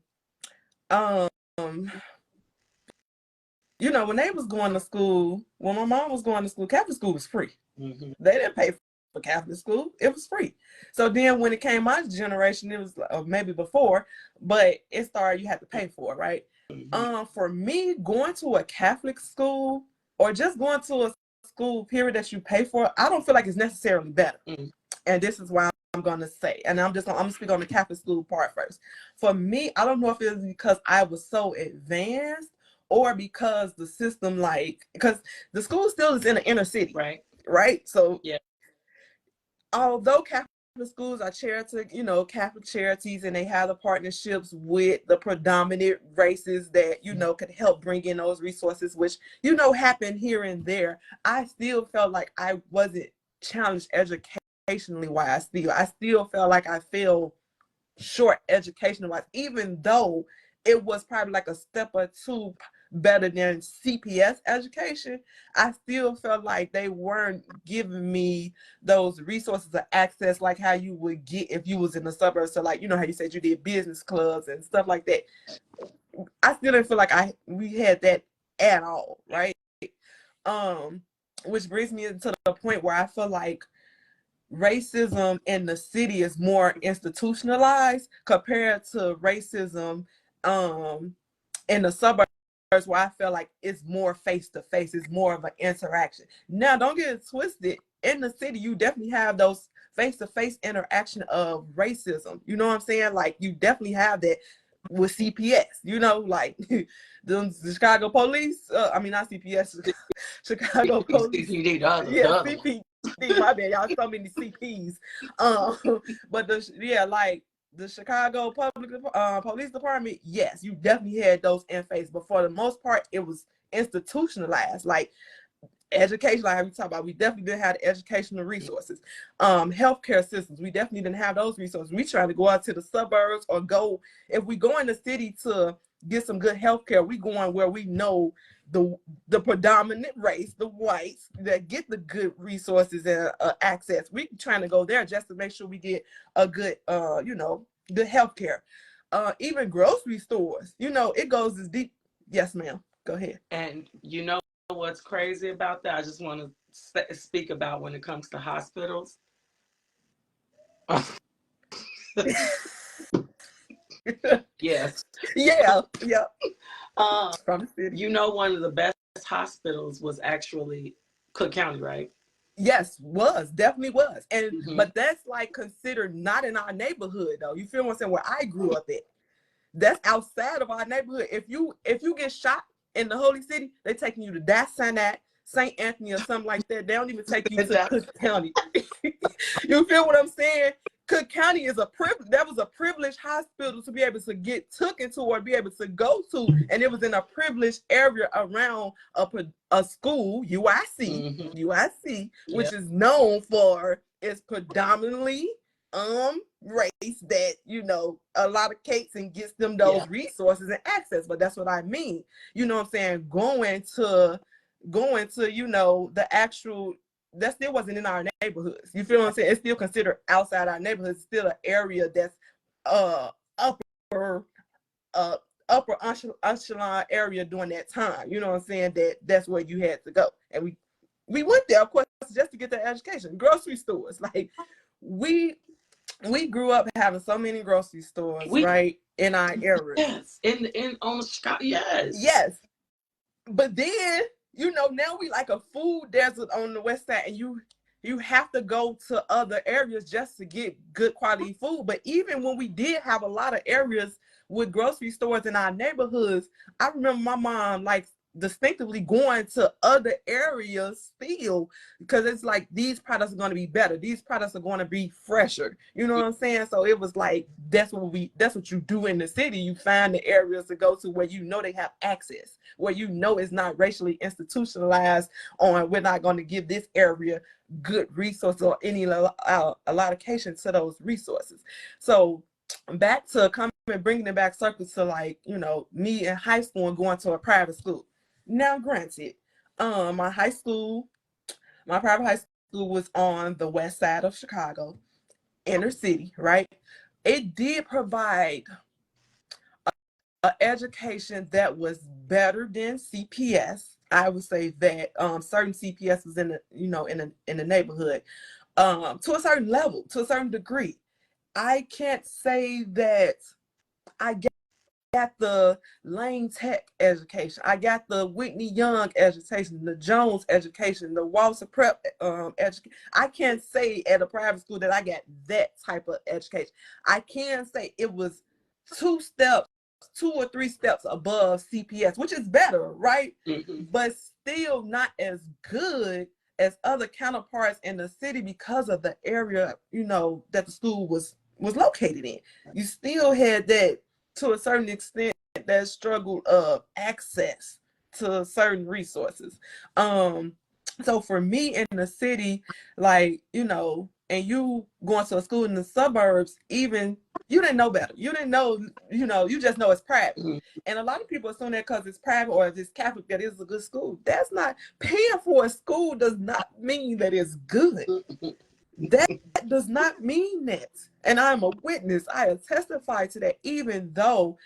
you know, when they was going to school, when my mom was going to school, Catholic school was free. Mm-hmm. They didn't pay for Catholic school. It was free. So then when it came my generation, it was maybe before, but it started, you had to pay for it, right? Mm-hmm. For me, going to a Catholic school, or just going to a school, period, that you pay for, I don't feel like it's necessarily better. Mm-hmm. And this is why I'm going to say, and I'm gonna speak on the Catholic school part first. For me, I don't know if it was because I was so advanced, or because the system, like, because the school still is in the inner city, right? So yeah, although Catholic schools are charity, you know, Catholic charities, and they have the partnerships with the predominant races that, you know, could help bring in those resources, which, you know, happen here and there, I still felt like I wasn't challenged educationally wise. I still felt like I fell short education wise, even though it was probably like a step or two better than CPS education. I still felt like they weren't giving me those resources of access like how you would get if you was in the suburbs. So, like, you know how you said you did business clubs and stuff like that. I still didn't feel like we had that at all, right? Which brings me to the point where I feel like racism in the city is more institutionalized compared to racism in the suburbs, where I feel like it's more face-to-face, it's more of an interaction. Now, don't get it twisted, in the city you definitely have those face-to-face interaction of racism, you know what I'm saying? Like, you definitely have that with CPS, you know, like the Chicago police, I mean, not CPS, Chicago police, yeah, CPD, my bad, y'all, so many CPs, but like the Chicago police department, yes, you definitely had those in face, but for the most part, it was institutionalized. Like, education, like we talk about, we definitely didn't have the educational resources. Healthcare systems, we definitely didn't have those resources. We trying to go out to the suburbs, or go, if we go in the city to get some good healthcare, we going where we know the predominant race, the whites, that get the good resources and access. We trying to go there just to make sure we get a good, you know, good healthcare. Even grocery stores, you know, it goes as deep. Yes, ma'am. Go ahead. And you know what's crazy about that? I just want to speak about when it comes to hospitals. Yes. Yeah. From the city. You know, one of the best hospitals was actually Cook County, right? Yes, definitely was. And but that's like considered not in our neighborhood though. You feel what I'm saying? Where I grew up at. That's outside of our neighborhood. If you get shot in the Holy City, they taking you to that St. Anthony or something like that. They don't even take you to Cook County. You feel what I'm saying? Cook County is a privilege. That was a privileged hospital to be able to get took into or be able to go to, and it was in a privileged area around a school, UIC, which Yep. is known for its predominantly race that a lot of cakes and gets them those Yep. resources and access. But that's what I mean. You know what I'm saying? Going to the actual, that still wasn't in our neighborhoods. You feel what I'm saying? It's still considered outside our neighborhoods. It's still an area that's upper upper echelon area during that time. You know what I'm saying? That's where you had to go. And we went there, of course, just to get that education. Grocery stores. Like we grew up having so many grocery stores, We right, in our area. yes. In on the Chicago, yes. Yes. But then, now we like a food desert on the west side, and you have to go to other areas just to get good quality food. But even when we did have a lot of areas with grocery stores in our neighborhoods, I remember my mom like distinctively going to other areas still, because it's like these products are going to be better, these products are going to be fresher, you know what I'm saying? So it was like that's what you do in the city. You find the areas to go to where they have access, where it's not racially institutionalized on we're not going to give this area good resources or any allocation to those resources. So back to bringing it back circle to like me in high school and going to a private school. Now granted, my private high school was on the west side of Chicago, inner city, right? It did provide an education that was better than CPS. I would say that certain CPS was in the neighborhood, to a certain level, to a certain degree. I can't say that I got the Lane Tech education. I got the Whitney Young education, the Jones education, the Walter Prep education. I can't say at a private school that I got that type of education. I can say it was 2 or 3 steps above CPS, which is better, right? Mm-hmm. But still not as good as other counterparts in the city because of the area, that the school was located in. You still had that, to a certain extent, that struggle of access to certain resources. So for me in the city, like, and you going to a school in the suburbs, even you didn't know better. You didn't know, you just know it's private. Mm-hmm. And a lot of people assume that because it's private or if it's Catholic, that it's a good school. That's not, paying for a school does not mean that it's good. That does not mean that. And I'm a witness. I have testified to that, even though,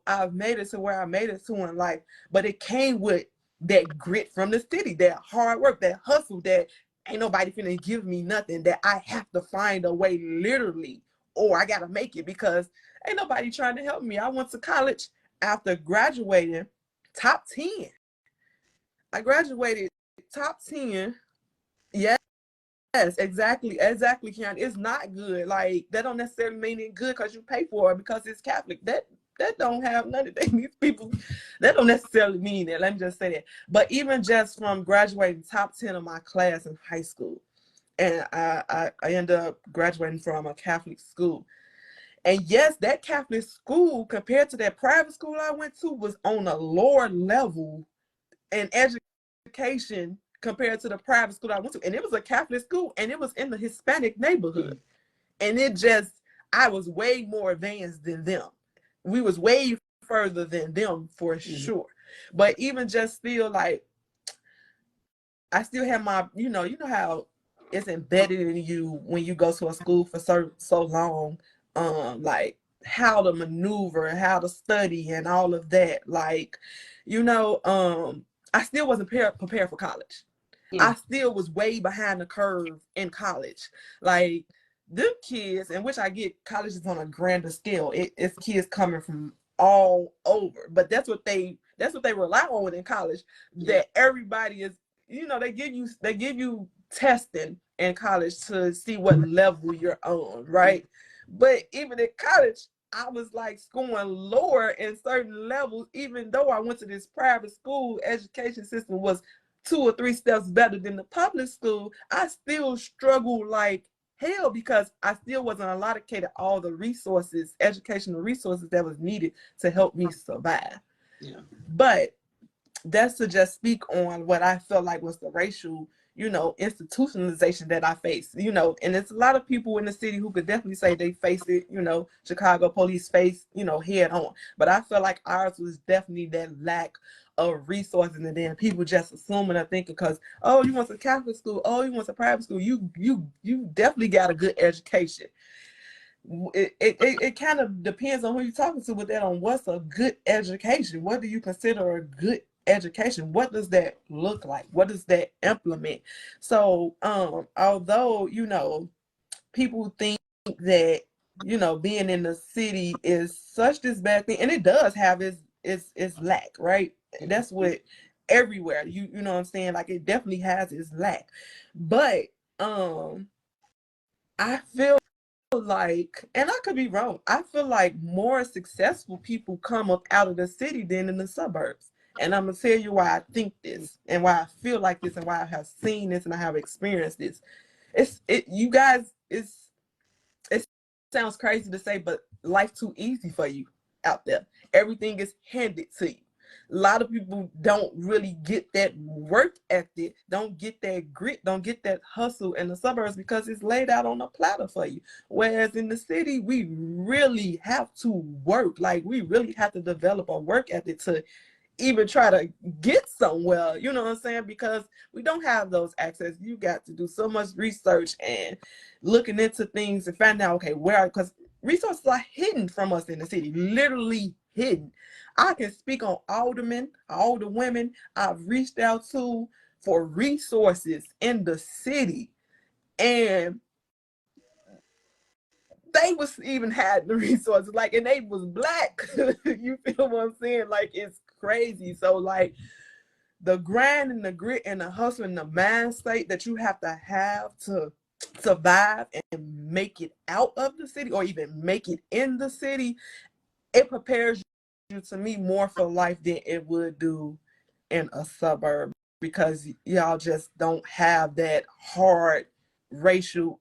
I've made it to where I made it to in life, but it came with that grit from the city, that hard work, that hustle, that ain't nobody finna give me nothing, that I have to find a way literally, or I gotta make it because ain't nobody trying to help me. I went to college after graduating top 10. I graduated top 10. Yes, exactly, Keanu. It's not good. Like that don't necessarily mean it's good because you pay for it because it's Catholic. That don't have none of that. These people, that don't necessarily mean that. Let me just say that. But even just from graduating top 10 of my class in high school, and I ended up graduating from a Catholic school. And yes, that Catholic school compared to that private school I went to was on a lower level in education compared to the private school I went to. And it was a Catholic school and it was in the Hispanic neighborhood. And I was way more advanced than them. We was way further than them for sure. But even just still, like, I still have my, how it's embedded in you when you go to a school for so long, like how to maneuver, how to study and all of that. Like, I still wasn't prepared for college. I still was way behind the curve in college. Like them kids, in which I get college is on a grander scale. It's kids coming from all over, but that's what they rely on in college. That everybody is, they give you testing in college to see what level you're on, right? But even in college, I was like scoring lower in certain levels, even though I went to this private school. Education system was 2 or 3 steps better than the public school. I still struggle like hell because I still wasn't allocated all the resources, educational resources that was needed to help me survive. Yeah. But that's to just speak on what I felt like was the racial, institutionalization that I faced, and there's a lot of people in the city who could definitely say they faced it, Chicago police face, head on. But I feel like ours was definitely that lack of resources, and then people just assuming or thinking because, oh, you went to Catholic school, oh, you went to private school, you definitely got a good education. It kind of depends on who you're talking to with that, on what's a good education. What do you consider a good education? What does that look like? What does that implement? So although people think that being in the city is such this bad thing, and it does have its lack, right? That's what everywhere, you know what I'm saying, like it definitely has its lack. But I feel like, and I could be wrong, I feel like more successful people come up out of the city than in the suburbs. And I'm gonna tell you why I think this, and why I feel like this, and why I have seen this, and I have experienced this. You guys, it sounds crazy to say, but life too easy for you out there. Everything is handed to you. A lot of people don't really get that work ethic, don't get that grit, don't get that hustle in the suburbs because it's laid out on a platter for you. Whereas in the city, we really have to work. Like we really have to develop a work ethic to even try to get somewhere, you know what I'm saying? Because we don't have those access. You got to do so much research and looking into things and finding out, okay, where, because resources are hidden from us in the city, literally hidden. I can speak on aldermen, all the women I've reached out to for resources in the city, and they was even had the resources, like, and they was black. You feel what I'm saying? Like, it's crazy. So like the grind and the grit and the hustle and the mind state that you have to survive and make it out of the city, or even make it in the city, it prepares you, to me, more for life than it would do in a suburb, because y'all just don't have that hard racial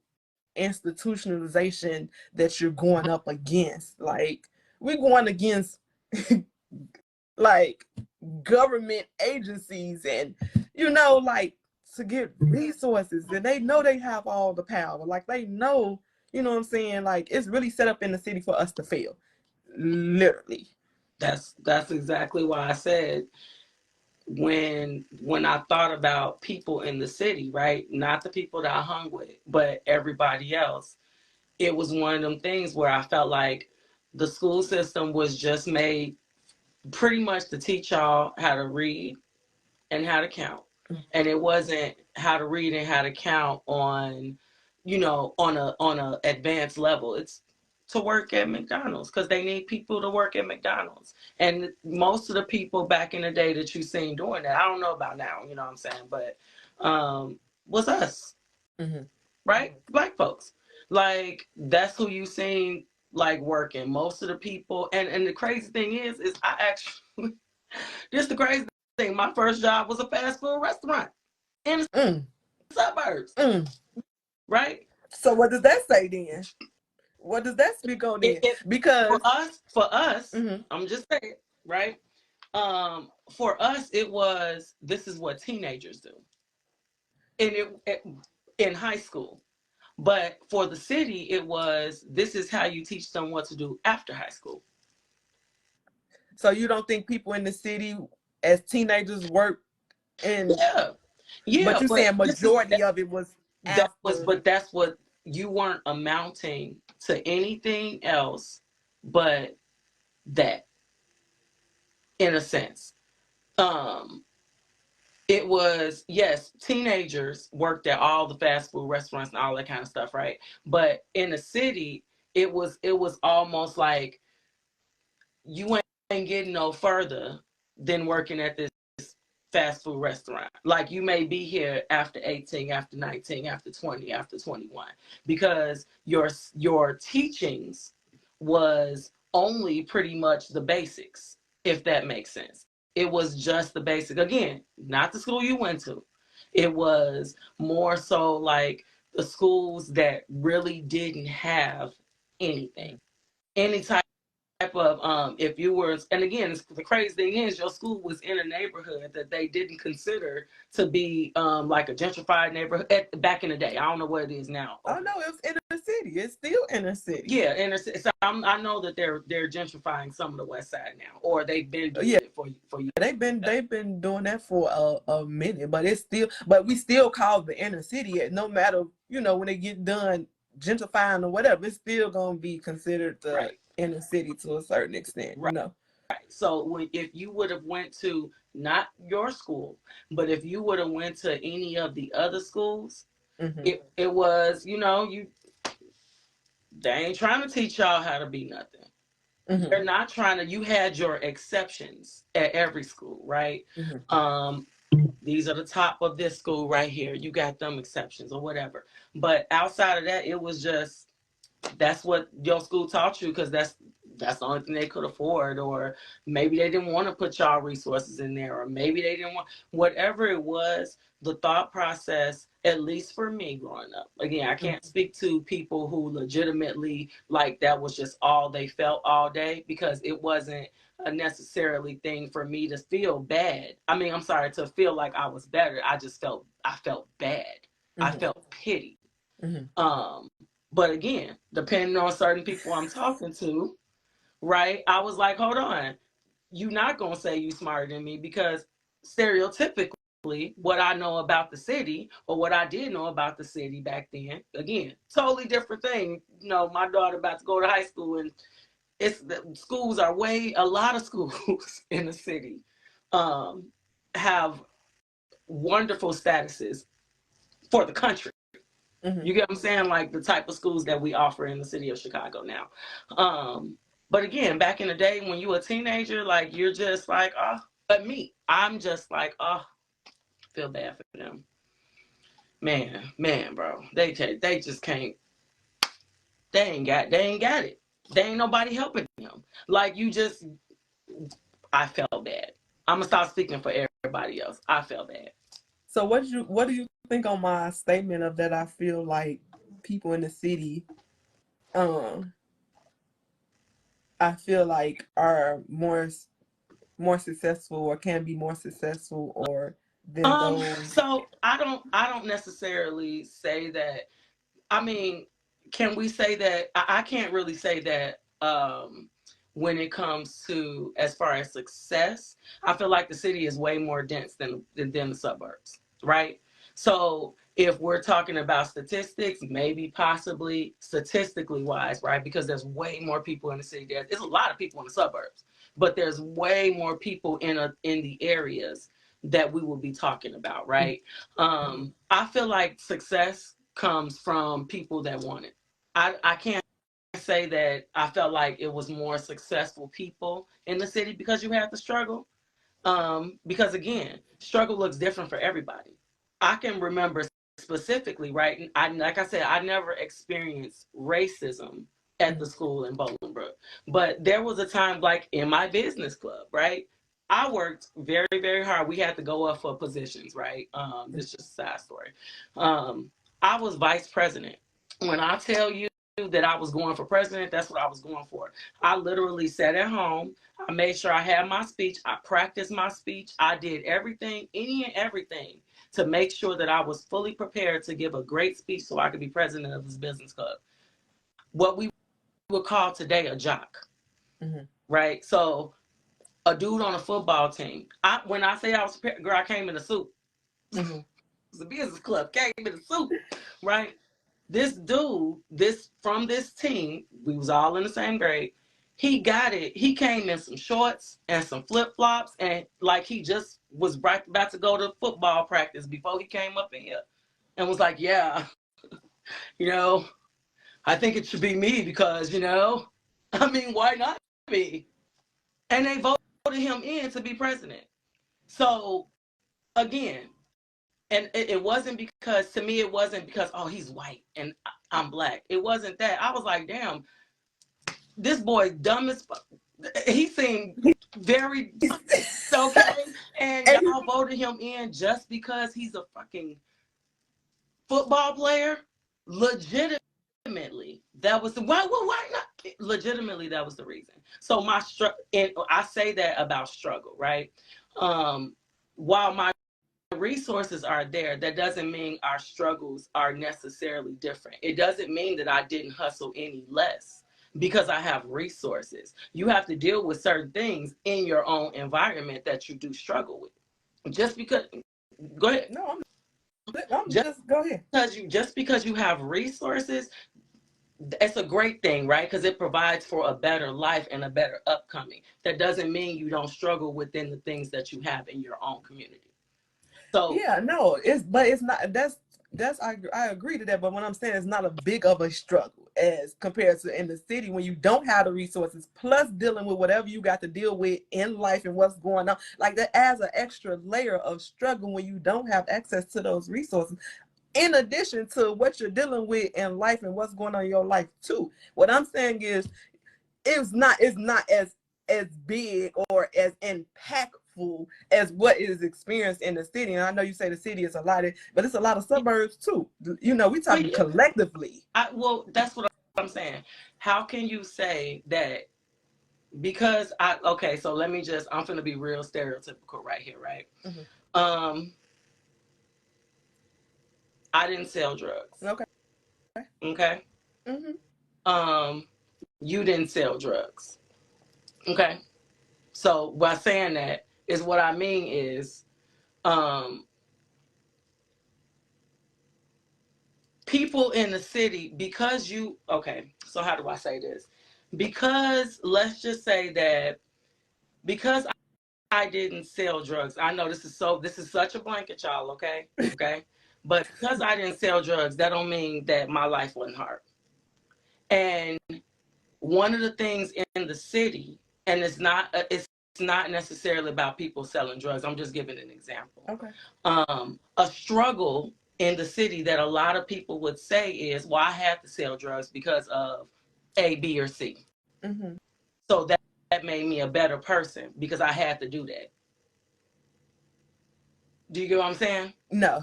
institutionalization that you're going up against. Like, we're going against like government agencies, and like, to get resources, and they know they have all the power. Like, they know, you know what I'm saying? Like, it's really set up in the city for us to fail. Literally. That's exactly why I said, when I thought about people in the city, right? Not the people that I hung with, but everybody else. It was one of them things where I felt like the school system was just made pretty much to teach y'all how to read and how to count. And it wasn't how to read and how to count on, on a advanced level. It's to work at McDonald's because they need people to work at McDonald's. And most of the people back in the day that you seen doing that, I don't know about now, you know what I'm saying, but was us, Mm-hmm. right? Black folks. Like, that's who you seen, like, working. Most of the people, and the crazy thing is I actually, this the crazy thing. My first job was a fast food restaurant in the Mm. suburbs, Mm. right? So what does that say then? What does that speak on then? It Because for us, mm-hmm. I'm just saying, right? For us, it was, this is what teenagers do, and in high school. But for the city, it was, this is how you teach them what to do after high school. So you don't think people in the city as teenagers work in, Yeah, but yeah, you but saying majority of it was after. that's what, you weren't amounting to anything else but that, in a sense. Um, it was, yes, teenagers worked at all the fast food restaurants and all that kind of stuff, right? But in the city, it was almost like you ain't getting no further than working at this fast food restaurant. Like, you may be here after 18, after 19, after 20, after 21, because your teachings was only pretty much the basics, if that makes sense. It was just the basic. Again, not the school you went to. It was more so like the schools that really didn't have anything, any type of if you were, and again, the crazy thing is your school was in a neighborhood that they didn't consider to be like a gentrified neighborhood back in the day. I don't know what it is now. Oh no, it was inner city. It's still inner city. Yeah, inner city. So I know that they're gentrifying some of the west side now, or they've been doing Yeah. it for you. They've been doing that for a minute, but we still call the inner city. No matter, when they get done gentrifying or whatever, it's still gonna be considered the Right. inner city to a certain extent. Right. Right. So if you would have went to not your school, but if you would have went to any of the other schools, it was, they ain't trying to teach y'all how to be nothing. They're not trying to. You had your exceptions at every school, right? These are the top of this school right here. You got them exceptions or whatever. But outside of that, it was just that's what your school taught you because that's the only thing they could afford, or maybe they didn't want to put y'all resources in there, or maybe they didn't want whatever it was. The thought process, at least for me growing up, again, I can't speak to people who legitimately like that was just all they felt all day, because it wasn't a necessarily thing for me to feel bad. I mean, I'm sorry, to feel like I was better. I felt bad. I felt pity. But again, depending on certain people I'm talking to, right, I was like, hold on, you not gonna say you smarter than me, because stereotypically what I know about the city, or what I did know about the city back then, again, totally different thing. My daughter about to go to high school, and schools are a lot of schools in the city have wonderful statuses for the country. You get what I'm saying? Like the type of schools that we offer in the city of Chicago now. But again, back in the day when you were a teenager, like you're just like, oh, but me, I'm just like, oh, feel bad for them. Man, bro. They just can't, they ain't got it. They ain't nobody helping them. Like I felt bad. I'm gonna stop speaking for everybody else. I felt bad. So what do you think on my statement of that? I feel like people in the city, I feel like are more successful, or can be more successful, or than those. So I don't necessarily say that. I mean, can we say that? I can't really say that when it comes to as far as success. I feel like the city is way more dense than the suburbs, right? So if we're talking about statistics, maybe possibly statistically wise, right? Because there's way more people in the city. There's a lot of people in the suburbs, but there's way more people in the areas that we will be talking about, right? I feel like success comes from people that want it. I can't say that I felt like it was more successful people in the city because you had to struggle. Because again, struggle looks different for everybody. I can remember specifically, right? Like I said, I never experienced racism at the school in Bolingbrook, but there was a time, like in my business club, right? I worked very, very hard. We had to go up for positions, right? This is just a side story. I was vice president. When I tell you that I was going for president, that's what I was going for. I literally sat at home. I made sure I had my speech. I practiced my speech. I did everything, any and everything, to make sure that I was fully prepared to give a great speech so I could be president of this business club. What we would call today a jock, right? So a dude on a football team. When I say I was prepared, girl, I came in a suit. It was a business club, came in a suit, right? This dude, from this team, we was all in the same grade. He got it. He came in some shorts and some flip flops, and like he just was right about to go to football practice before he came up in here, and was like, "Yeah, you know, I think it should be me because I mean, why not me?" And they voted him in to be president. So again, and it wasn't because, to me, it wasn't because, oh, he's white and I'm black. It wasn't that. I was like, damn, this boy dumb as fuck. He seemed very okay, and y'all voted him in just because he's a fucking football player. legitimately, that was the why not? Legitimately, that was the reason. So and I say that about struggle, right? While my resources are there, that doesn't mean our struggles are necessarily different. It doesn't mean that I didn't hustle any less because I have resources. You have to deal with certain things in your own environment that you do struggle with. Just because, go ahead. No, I'm Just just go ahead. just because you have resources, it's a great thing, right? Because it provides for a better life and a better upcoming. That doesn't mean you don't struggle within the things that you have in your own community. So Yeah, no, it's not. That's I agree to that. But what I'm saying is not a big of a struggle as compared to in the city when you don't have the resources, plus dealing with whatever you got to deal with in life and what's going on. Like that adds an extra layer of struggle when you don't have access to those resources. In addition to what you're dealing with in life and what's going on in your life too. What I'm saying is it's not as big or as impactful as what is experienced in the city. And I know you say the city is a lot, but it's a lot of suburbs too. You know, we talking yeah, collectively. well, that's what I'm saying. How can you say that because okay, so I'm gonna be real stereotypical right here, right? Mm-hmm. Um, I didn't sell drugs. Okay. Okay. Mm-hmm. Um, you didn't sell drugs. Okay. So by saying that is what I mean is um people in the city, because you okay, so how do I say this? Because let's just say that because I didn't sell drugs. I know this is such a blanket, y'all, okay? Okay. But because I didn't sell drugs, that don't mean that my life wasn't hard. And one of the things in the city, and it's not necessarily about people selling drugs. I'm just giving an example. Okay. A struggle in the city that a lot of people would say is, well, I had to sell drugs because of A, B, or C. Mm-hmm. So that made me a better person because I had to do that. Do you get what I'm saying? No,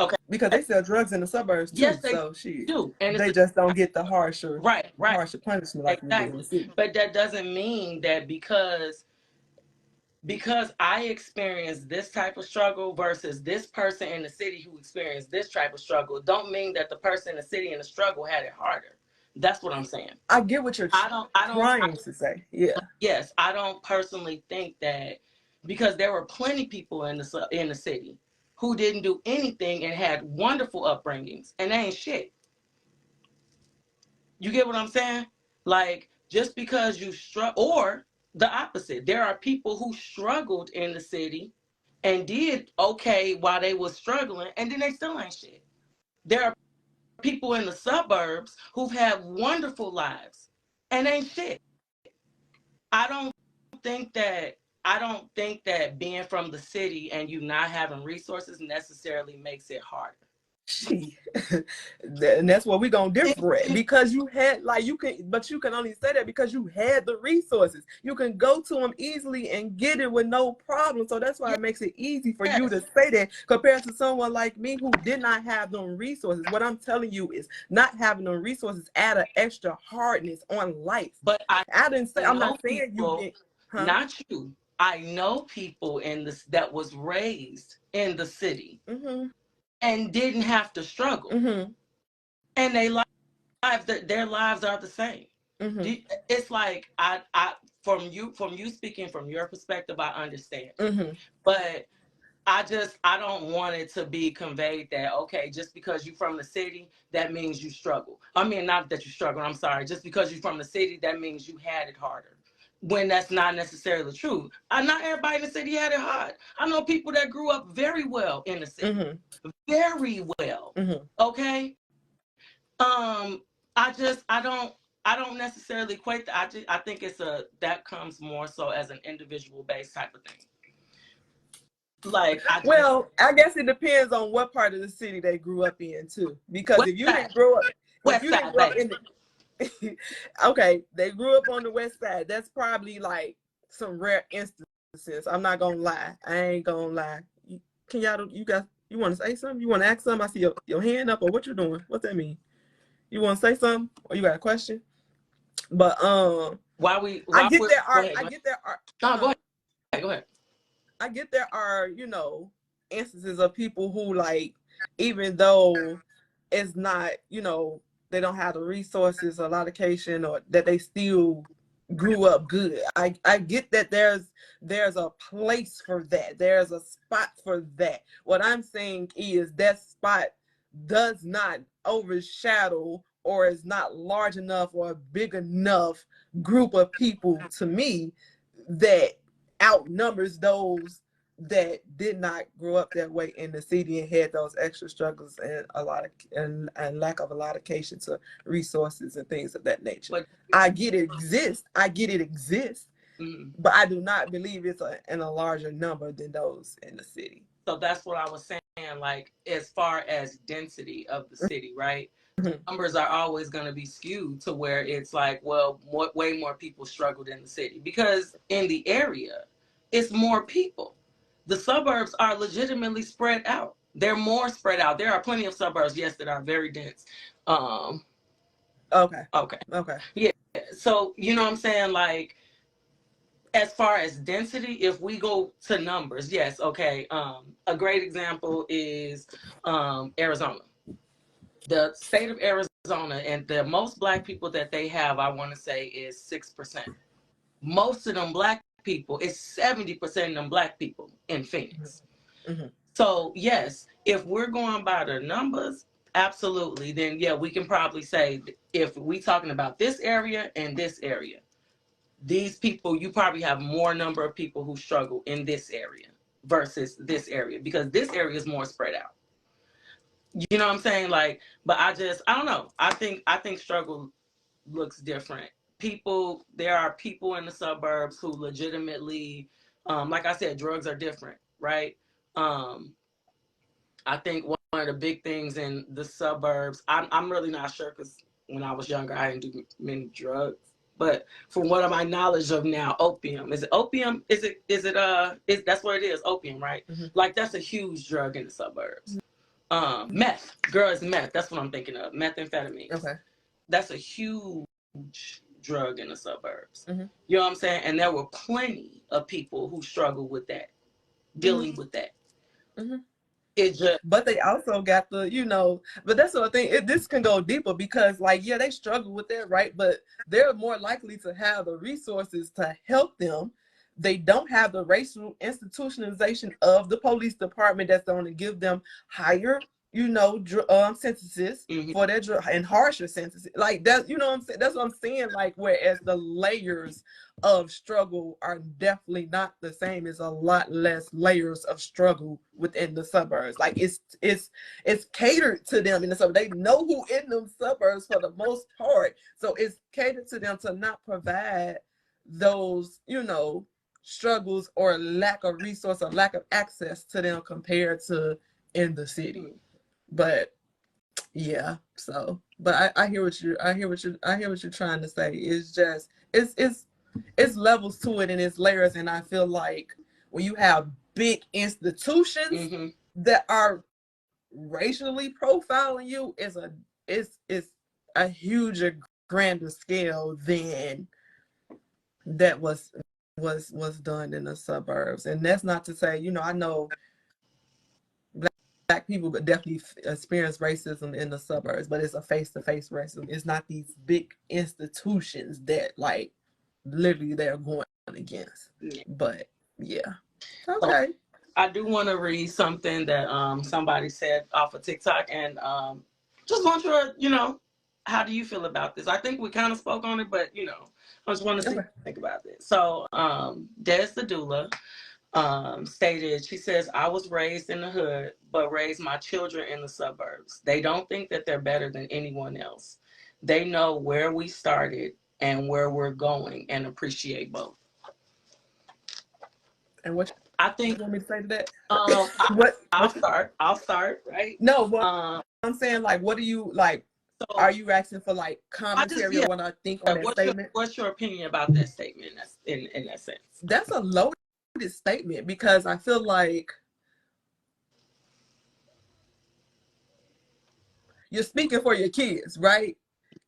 Okay. because they sell drugs in the suburbs too. Yes, they So do. And it's they just don't get the harsher right, right, harsher punishment like we do in the exactly. city. But that doesn't mean that because I experienced this type of struggle versus this person in the city who experienced this type of struggle, don't mean that the person in the city in the struggle had it harder. That's what I'm saying. I get what you're trying to say. Yeah. Yes, I don't personally think that because there were plenty people in the city who didn't do anything and had wonderful upbringings, and they ain't shit. You get what I'm saying? Like, just because you struggle, or the opposite, there are people who struggled in the city and did okay while they were struggling, and then they still ain't shit. There are people in the suburbs who've had wonderful lives and ain't shit. I don't think that I don't think that being from the city and you not having resources necessarily makes it harder. She and that's what we're gonna differ at because you had like you can only say that because you had the resources. You can go to them easily and get it with no problem. So that's why it makes it easy for you Yes, to say that compared to someone like me who did not have them resources. What I'm telling you is not having them resources add an extra hardness on life. but I didn't say I'm know not saying you people, get huh? not you. I know people in this that was raised in the city Mm-hmm. and didn't have to struggle, Mm-hmm. and their lives are the same. Mm-hmm. It's like from you speaking from your perspective, I understand it, Mm-hmm. but I don't want it to be conveyed that okay, just because you're from the city, that means you struggle. I mean, not that you struggle. I'm sorry. Just because you're from the city, that means you had it harder. When that's not necessarily true. Not everybody in the city had it hard. I know people that grew up very well in the city, Mm-hmm. very well. Mm-hmm. Okay. Um, I don't necessarily equate that. I think that comes more so as an individual based type of thing. Like Well, I guess it depends on what part of the city they grew up in too. Because West side, if West you didn't side, grow up baby. in the, okay, they grew up on the west side. That's probably like some rare instances. I'm not gonna lie. I ain't gonna lie. Can y'all? You guys? You want to say something? You want to ask something? I see your hand up, or what you doing? What's that mean? You want to say something, or you got a question? But I get there go are ahead, I go ahead. get there are No, go ahead. I get there are, instances of people who, like, even though it's not, they don't have the resources or allocation, or that they still grew up good. I get that there's a place for that. There's a spot for that. What I'm saying is that spot does not overshadow, or is not large enough or a big enough group of people, to me, that outnumbers those that did not grow up that way in the city and had those extra struggles and and lack of allocation to resources and things of that nature. But I get it exists. mm-hmm. But I do not believe it's in a larger number than those in the city. So that's what I was saying. Like, as far as density of the city, right? Mm-hmm. Numbers are always going to be skewed to where it's like, well, way more people struggled in the city, because in the area, it's more people. The suburbs are legitimately spread out. They're more spread out. There are plenty of suburbs, yes, that are very dense. Okay. Okay. Yeah. So, you know what I'm saying? Like, as far as density, if we go to numbers, yes, okay. A great example is Arizona. The state of Arizona, and the most black people that they have, I want to say, is 6%. Most of them black people, it's 70% of them black people in Phoenix. Mm-hmm. So yes, if we're going by the numbers, absolutely, then yeah, we can probably say, if we talking about this area and this area, these people, you probably have more number of people who struggle in this area versus this area, because this area is more spread out. You know what I'm saying? Like, but I don't know. I think struggle looks different. There are people in the suburbs who legitimately, like I said, drugs are different, right? Um, I think one of the big things in the suburbs, I'm really not sure, because when I was younger, I didn't do many drugs. But from what of my knowledge of now, opium. Is it opium? That's what it is, opium, right? Mm-hmm. Like, that's a huge drug in the suburbs. Meth. Girl, it's meth. That's what I'm thinking of. Methamphetamines. Okay. That's a huge drug in the suburbs. Mm-hmm. You know what I'm saying? And there were plenty of people who struggled with that, dealing Mm-hmm. with that. Mm-hmm. It just, but they also got but that's the thing. This can go deeper, because, like, yeah, they struggle with that, right? But they're more likely to have the resources to help them. They don't have the racial institutionalization of the police department that's going to give them higher, sentences mm-hmm. for their and harsher sentences. Like that, what I'm saying? That's what I'm saying. Like, whereas the layers of struggle are definitely not the same. It's a lot less layers of struggle within the suburbs. Like, it's catered to them in the suburbs. They know who in them suburbs for the most part. So it's catered to them to not provide those, struggles or lack of resource or lack of access to them compared to in the city. Mm-hmm. But yeah, so but I hear what you're trying to say. It's just it's levels to it, and it's layers. And I feel like when you have big institutions mm-hmm. that are racially profiling you, it's a huger, grander scale than that was done in the suburbs. And that's not to say, I know black people definitely experience racism in the suburbs, but it's a face-to-face racism. It's not these big institutions that, like, literally they're going against. Yeah. But yeah, okay. So, I do want to read something that somebody said off of TikTok, and just want you, how do you feel about this? I think we kind of spoke on it, but I just want to see what you think about this. So Des the doula stated, she says, I was raised in the hood, but raised my children in the suburbs. They don't think that they're better than anyone else. They know where we started and where we're going, and appreciate both. And what I think you want me to say to that? I'll start, right? No, I'm saying, like, what do you like? So, are you asking for, like, commentary on what I think on that statement? What's your opinion about that statement in that sense? That's a loaded statement, because I feel like you're speaking for your kids, right?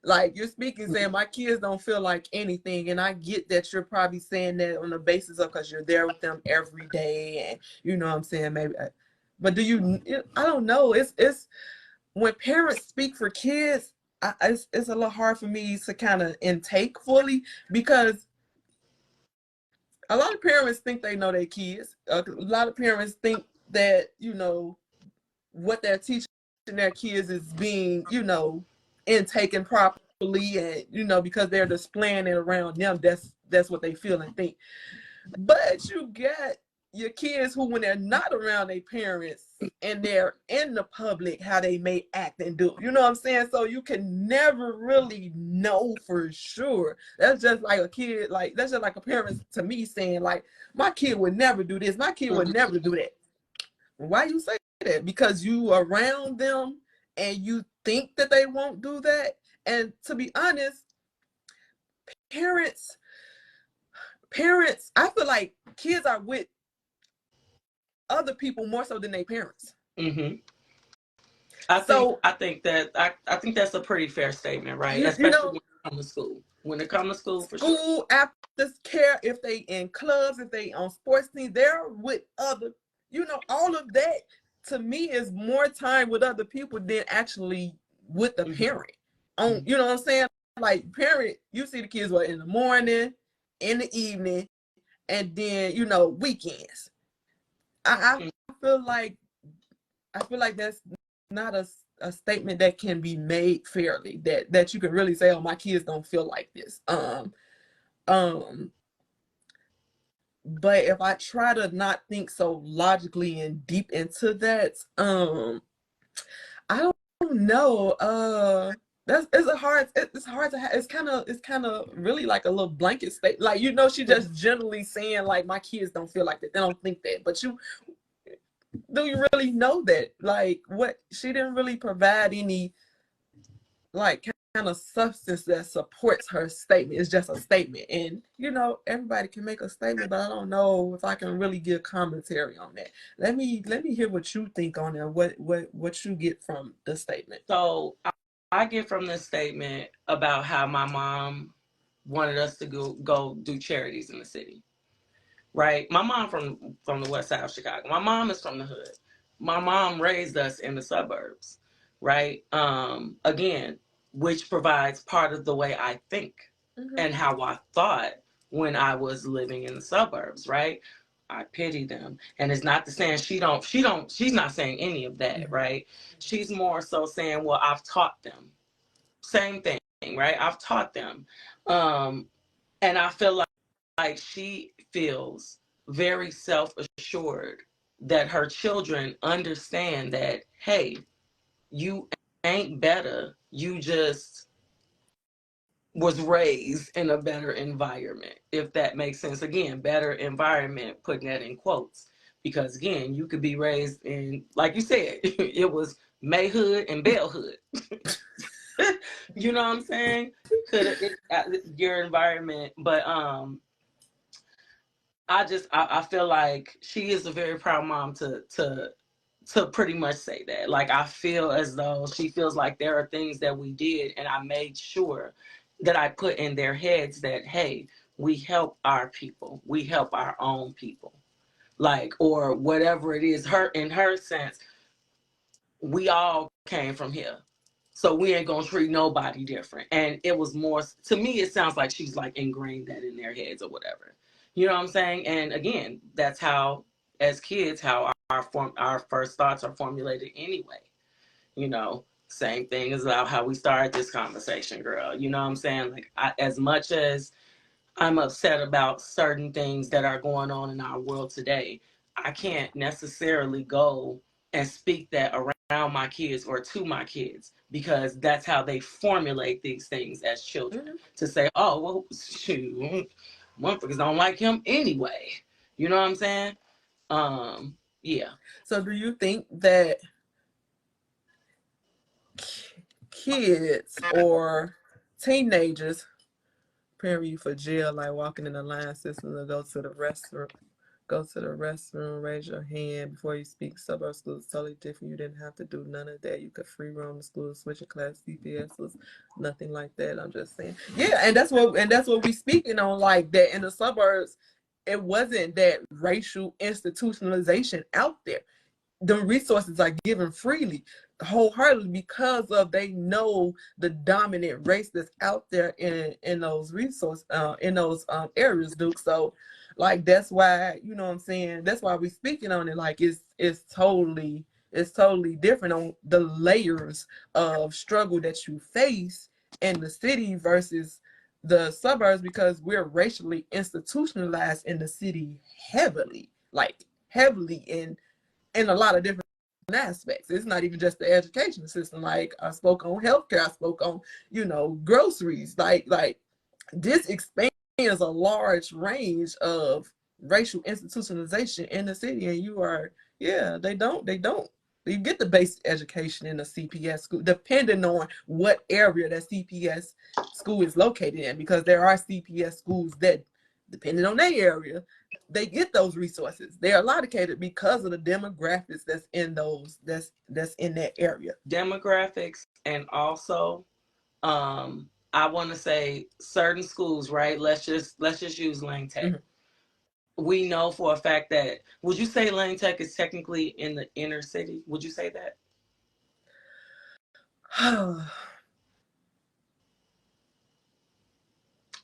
Like you're speaking saying my kids don't feel like anything, and I get that you're probably saying that on the basis of because you're there with them every day, and you know what I'm saying, maybe. But do you? I don't know. It's when parents speak for kids, it's a little hard for me to kind of intake fully because a lot of parents think they know their kids. A lot of parents think that what they're teaching their kids is being intaken properly, and because they're displaying it around them, that's what they feel and think. But you get your kids who, when they're not around their parents and they're in the public, how they may act and do. You know what I'm saying? So you can never really know for sure. That's just like a kid, like that's just like a parent to me saying, like, my kid would never do this, my kid would never do that. Why you say that? Because you around them and you think that they won't do that. And to be honest, parents, I feel like kids are with other people more so than their parents. Mm-hmm. So I think that's a pretty fair statement, right? you Especially know, when it comes to school. When it comes to school, for sure. school, after care, if they in clubs, if they on sports teams, they're with other, all of that to me is more time with other people than actually with the parent. On you know what I'm saying? Like parent, you see the kids in the morning, in the evening, and then weekends. I feel like that's not a statement that can be made fairly, that you can really say, oh, my kids don't feel like this. But if I try to not think so logically and deep into that, I don't know. It's hard to have. It's kind of really like a little blanket state. Like she just generally saying like my kids don't feel like that. They don't think that. But do you really know that? Like what she didn't really provide any like kind of substance that supports her statement. It's just a statement, and everybody can make a statement, but I don't know if I can really give commentary on that. Let me hear what you think on that. What you get from the statement? So I get from this statement about how my mom wanted us to go do charities in the city. Right? My mom from the west side of Chicago. My mom is from the hood. My mom raised us in the suburbs, right? Again, which provides part of the way I think and how I thought when I was living in the suburbs, right? I pity them. And it's not to saying she's not saying any of that, right? She's more so saying, well, I've taught them. Same thing, right? I've taught them. And I feel like she feels very self-assured that her children understand that, hey, you ain't better, you just was raised in a better environment, if that makes sense. Again, better environment, putting that in quotes, because again, you could be raised in, like you said, it was Mayhood and Bellehood. You know what I'm saying? Could your environment, but I feel like she is a very proud mom to pretty much say that. Like I feel as though she feels like there are things that we did, and I made sure that I put in their heads that, hey, we help our people, we help our own people, like, or whatever it is. Her, in her sense, we all came from here, so we ain't gonna treat nobody different. And it was more, to me, it sounds like she's like ingrained that in their heads or whatever. You know what I'm saying? And again, that's how, as kids, how our first thoughts are formulated anyway. Same thing as about how we started this conversation, girl. You know what I'm saying? Like, as much as I'm upset about certain things that are going on in our world today, I can't necessarily go and speak that around my kids or to my kids, because that's how they formulate these things as children. To say, oh, well, shoot, motherfuckers don't like him anyway. You know what I'm saying? Yeah. So do you think that kids or teenagers preparing you for jail, like walking in the line system to go to the restaurant, Go to the restroom, raise your hand before you speak. Suburb school is totally different. You didn't have to do none of that. You could free roam the school, switch your class. CPS was nothing like that. I'm just saying. Yeah, and that's what we speaking on, like that in the suburbs. It wasn't that racial institutionalization out there. The resources are given freely, wholeheartedly, because of they know the dominant race that's out there in those in those areas, Duke. So like that's why, you know what I'm saying, that's why we speaking on it. Like it's totally different on the layers of struggle that you face in the city versus the suburbs, because we're racially institutionalized in the city heavily, like heavily in a lot of different aspects. It's not even just the education system. Like I spoke on healthcare, I spoke on, groceries. Like this expands a large range of racial institutionalization in the city, and they don't. You get the basic education in a CPS school, depending on what area that CPS school is located in, because there are CPS schools that, depending on their area, they get those resources. They are allocated because of the demographics that's in that area. Demographics, and also, I want to say certain schools, right? Let's just use Lane Tech. Mhm. We know for a fact that, would you say Lane Tech is technically in the inner city? Would you say that?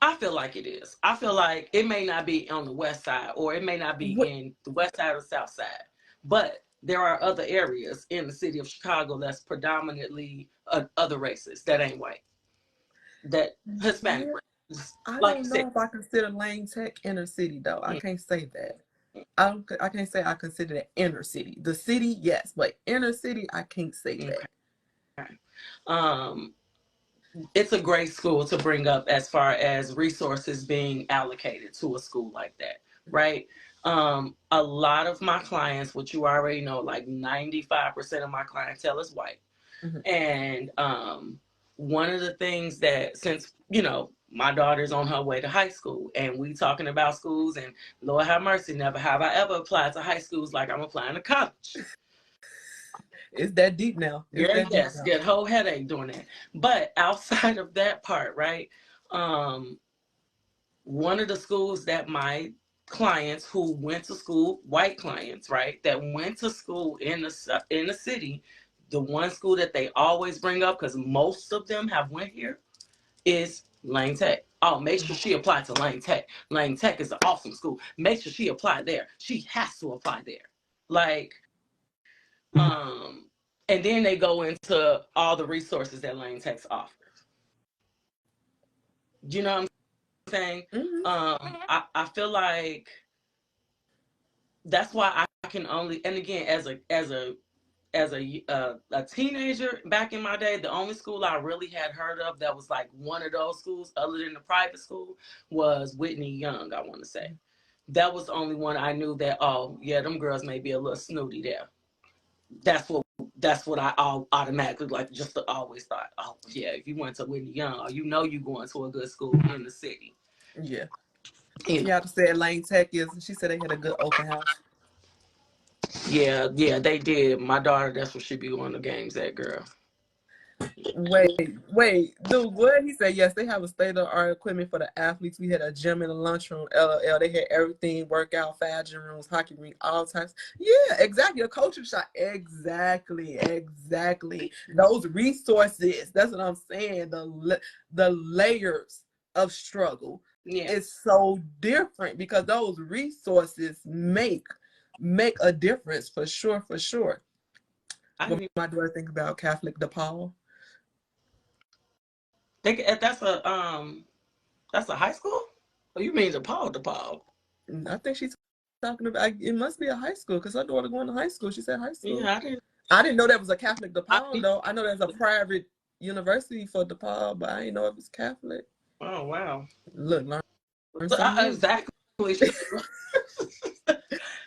I feel like it is. I feel like it may not be on the west side, or it may not be What in the west side or south side, but there are other areas in the city of Chicago that's predominantly other races that ain't white, that Hispanic yeah, races, I like you don't said. know if I consider Lane Tech inner city though. I can't say that. I can't say I consider that inner city. The city, yes, but inner city, I can't say that. Okay. Um, it's a great school to bring up as far as resources being allocated to a school like that, right? A lot of my clients, which you already know, like 95% of my clientele is white. Mhm. And one of the things that, since, my daughter's on her way to high school and we talking about schools, and Lord have mercy, never have I ever applied to high schools like I'm applying to college. It's that deep now. It's Yeah, that deep yes, now. get a whole headache doing that. But outside of that part, right? Um, one of the schools that my clients who went to school, white clients, right, that went to school in the city, the one school that they always bring up, because most of them have went here, is Lane Tech. Oh, make sure she applied to Lane Tech. Lane Tech is an awesome school. Make sure she applied there. She has to apply there. Like, and then they go into all the resources that Lane Tech's offers. Do you know what I'm saying? Hmm. I feel like that's why I can only, and again, as a teenager back in my day, the only school I really had heard of that was like one of those schools other than the private school was Whitney Young, I want to say. That was the only one I knew that, oh yeah, them girls may be a little snooty there. That's what I automatically, like, just always thought. Oh yeah, if you went to Whitney Young, or you going to a good school in the city. Yeah. You know. Y'all said Lane Tech is. She said they had a good open house. Yeah, yeah, they did. My daughter, that's what she be going to games at, girl. Wait, dude, what? He said, yes, they have a state-of-the-art equipment for the athletes. We had a gym and a lunchroom, LLL. They had everything, workout, fad gym rooms, hockey rink, all types. Yeah, exactly. A coaching shop. Exactly. Those resources, that's what I'm saying. The layers of struggle Yeah, is so different because those resources make a difference for sure, for sure. I What didn't my daughter think about Catholic DePaul? think that's a high school. Oh, you mean DePaul? I think she's talking about it must be a high school because her daughter going to high school. She said high school. Yeah, I didn't. I didn't know that was a Catholic DePaul I, though. I know there's a private university for DePaul, but I didn't know it was Catholic. oh wow. Look, learn something new. Exactly.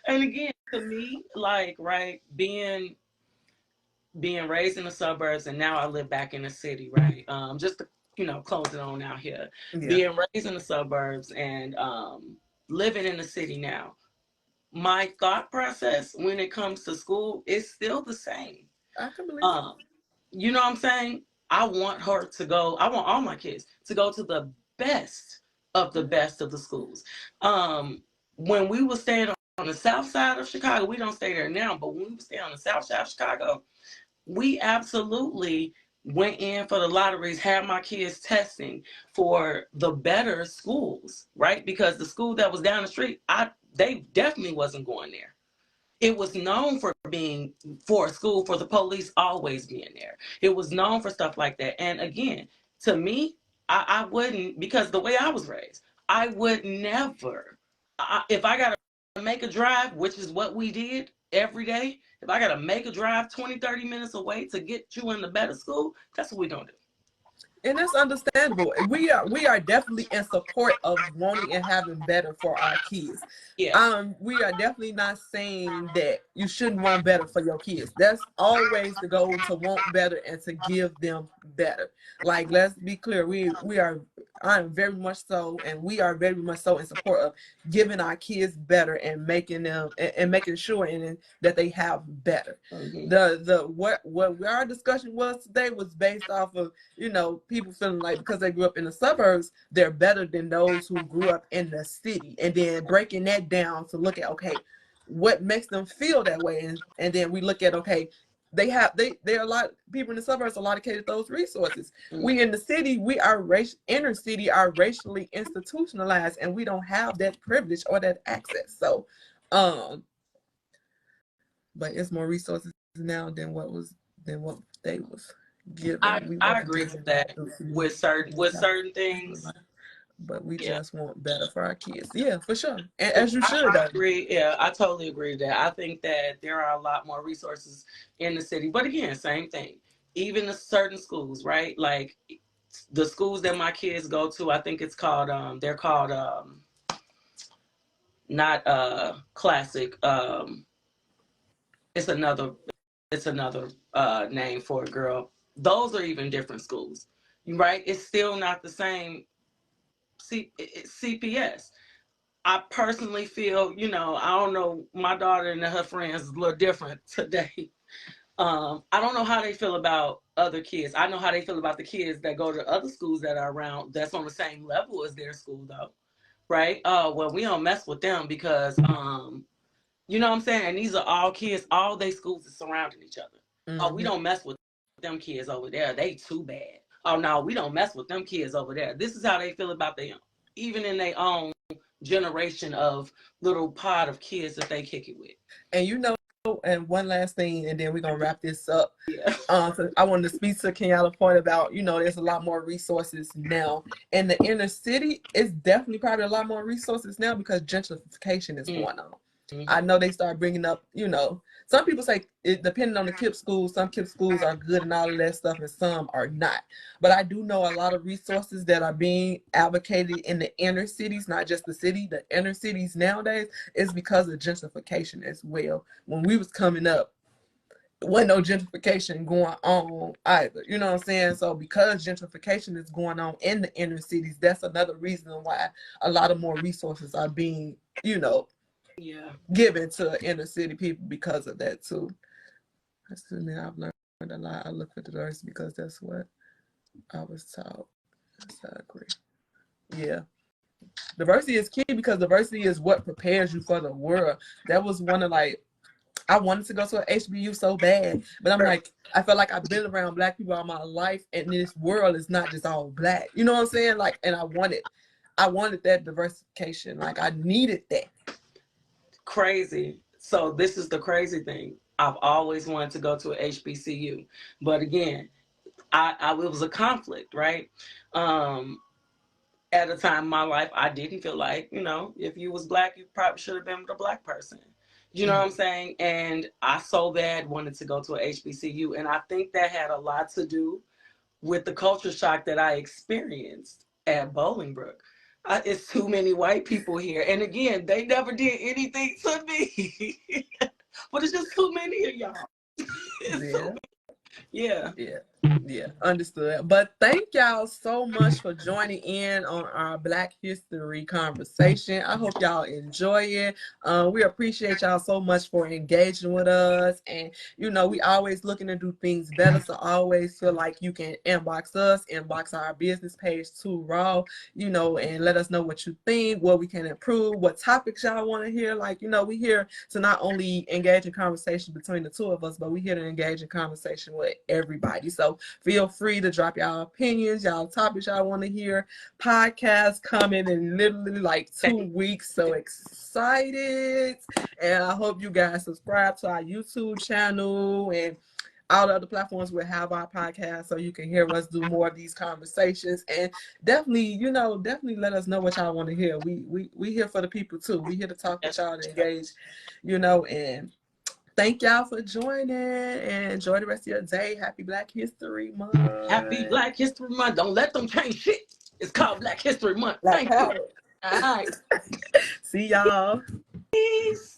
And again, to me, like, right, being raised in the suburbs, and now I live back in the city, right? Just to, close it on out here. Yeah. Being raised in the suburbs and living in the city now. my thought process when it comes to school is still the same. I can believe it. Um, you know what I'm saying? I want her to go, I want all my kids to go to the best of the Mhm. best of the schools. When we were staying on the south side of Chicago, we don't stay there now, but when we were staying on the south side of Chicago, we absolutely went in for the lotteries, had my kids testing for the better schools, right? Because the school that was down the street, they definitely wasn't going there. It was known for being for a school for the police always being there. It was known for stuff like that. And again, to me, I wouldn't, because the way I was raised, I would never, if I got to make a drive, which is what we did every day, if I got to make a drive 20, 30 minutes away to get you in the better school, that's what we going to do. And that's understandable. We are definitely in support of wanting and having better for our kids. Yeah. We are definitely not saying that you shouldn't want better for your kids. That's always the goal, to want better and to give them better. Like, let's be clear, I am very much so, and we are very much so in support of giving our kids better and making them and making sure that they have better. Mm-hmm. What our discussion was today was based off of, people feeling like because they grew up in the suburbs, they're better than those who grew up in the city, and then breaking that down to look at, okay, what makes them feel that way, and then we look at, okay, there are a lot of people in the suburbs allocated those resources. Mm-hmm. We in the city, inner city are racially institutionalized, and we don't have that privilege or that access. So, but it's more resources now than what they was given. We I wasn't agree given with that with certain things. but we Yeah. just want better for our kids. Yeah, for sure. And Yeah, as you should, I though. agree. Yeah, I totally agree with that. I think that there are a lot more resources in the city. But again, same thing. Even the certain schools, right? Like the schools that my kids go to, I think it's called they're called not classic. It's another name for a girl. Those are even different schools. Right? It's still not the same CPS. I personally feel, I don't know, my daughter and her friends is a little different today. I don't know how they feel about other kids. I know how they feel about the kids that go to other schools that are around that's on the same level as their school though. Right? Well, we don't mess with them because you know what I'm saying? And these are all kids, all they schools are surrounding each other. Oh, we Mm-hmm. don't mess with them kids over there. They too bad. Oh no, we don't mess with them kids over there. This is how they feel about them, even in their own generation of little pod of kids that they kick it with. And and one last thing, and then we're gonna wrap this up. Yeah. So I wanted to speak to Kenyala's point about, there's a lot more resources now in the inner city. It's definitely probably a lot more resources now because gentrification is going on. Mm-hmm. I know they start bringing up, some people say it depending on the KIPP schools, some KIPP schools are good and all of that stuff, and some are not. But I do know a lot of resources that are being advocated in the inner cities, not just the city, the inner cities nowadays, is because of gentrification as well. When we was coming up, wasn't no gentrification going on either. You know what I'm saying? So because gentrification is going on in the inner cities, that's another reason why a lot of more resources are being, Yeah. given to inner city people because of that too. I still mean I've learned a lot. I look for diversity because that's what I was taught. Exactly. Yeah. Diversity is key because diversity is what prepares you for the world. That was one of I wanted to go to an HBU so bad, but I'm like, I felt like I've been around Black people all my life, and this world is not just all Black. You know what I'm saying? Like, and I wanted that diversification. Like, I needed that. Crazy. So this is the crazy thing. I've always wanted to go to a HBCU, but again, it was a conflict, right? At a time in my life, I didn't feel like, if you was Black, you probably should have been with a Black person. You know what I'm saying? And I so bad wanted to go to a HBCU, and I think that had a lot to do with the culture shock that I experienced at Bolingbrook. It's too many white people here. And again, they never did anything to me. But it's just too many of y'all. Yeah. Yeah. Yeah. Yeah, understood. But thank y'all so much for joining in on our Black History conversation. I hope y'all enjoy it. We appreciate y'all so much for engaging with us. And, you know, we always looking to do things better. So I always feel like you can inbox us, inbox our business page too, Raw, you know, and let us know what you think, what we can improve, what topics y'all want to hear. Like, you know, we here to not only engage in conversation between the two of us, but we here to engage in conversation with everybody. So feel free to drop y'all opinions, y'all topics y'all want to hear. Podcast coming in literally like 2 weeks. So excited. And I hope you guys subscribe to our YouTube channel and all the other platforms will have our podcast so you can hear us do more of these conversations. And definitely, you know, definitely let us know what y'all want to hear. We here for the people too. We here to talk with y'all and engage, you know, and thank y'all for joining and enjoy the rest of your day. Happy Black History Month. Happy Black History Month. Don't let them change shit. It's called Black History Month. Black Thank you. Power. All right. See y'all. Peace.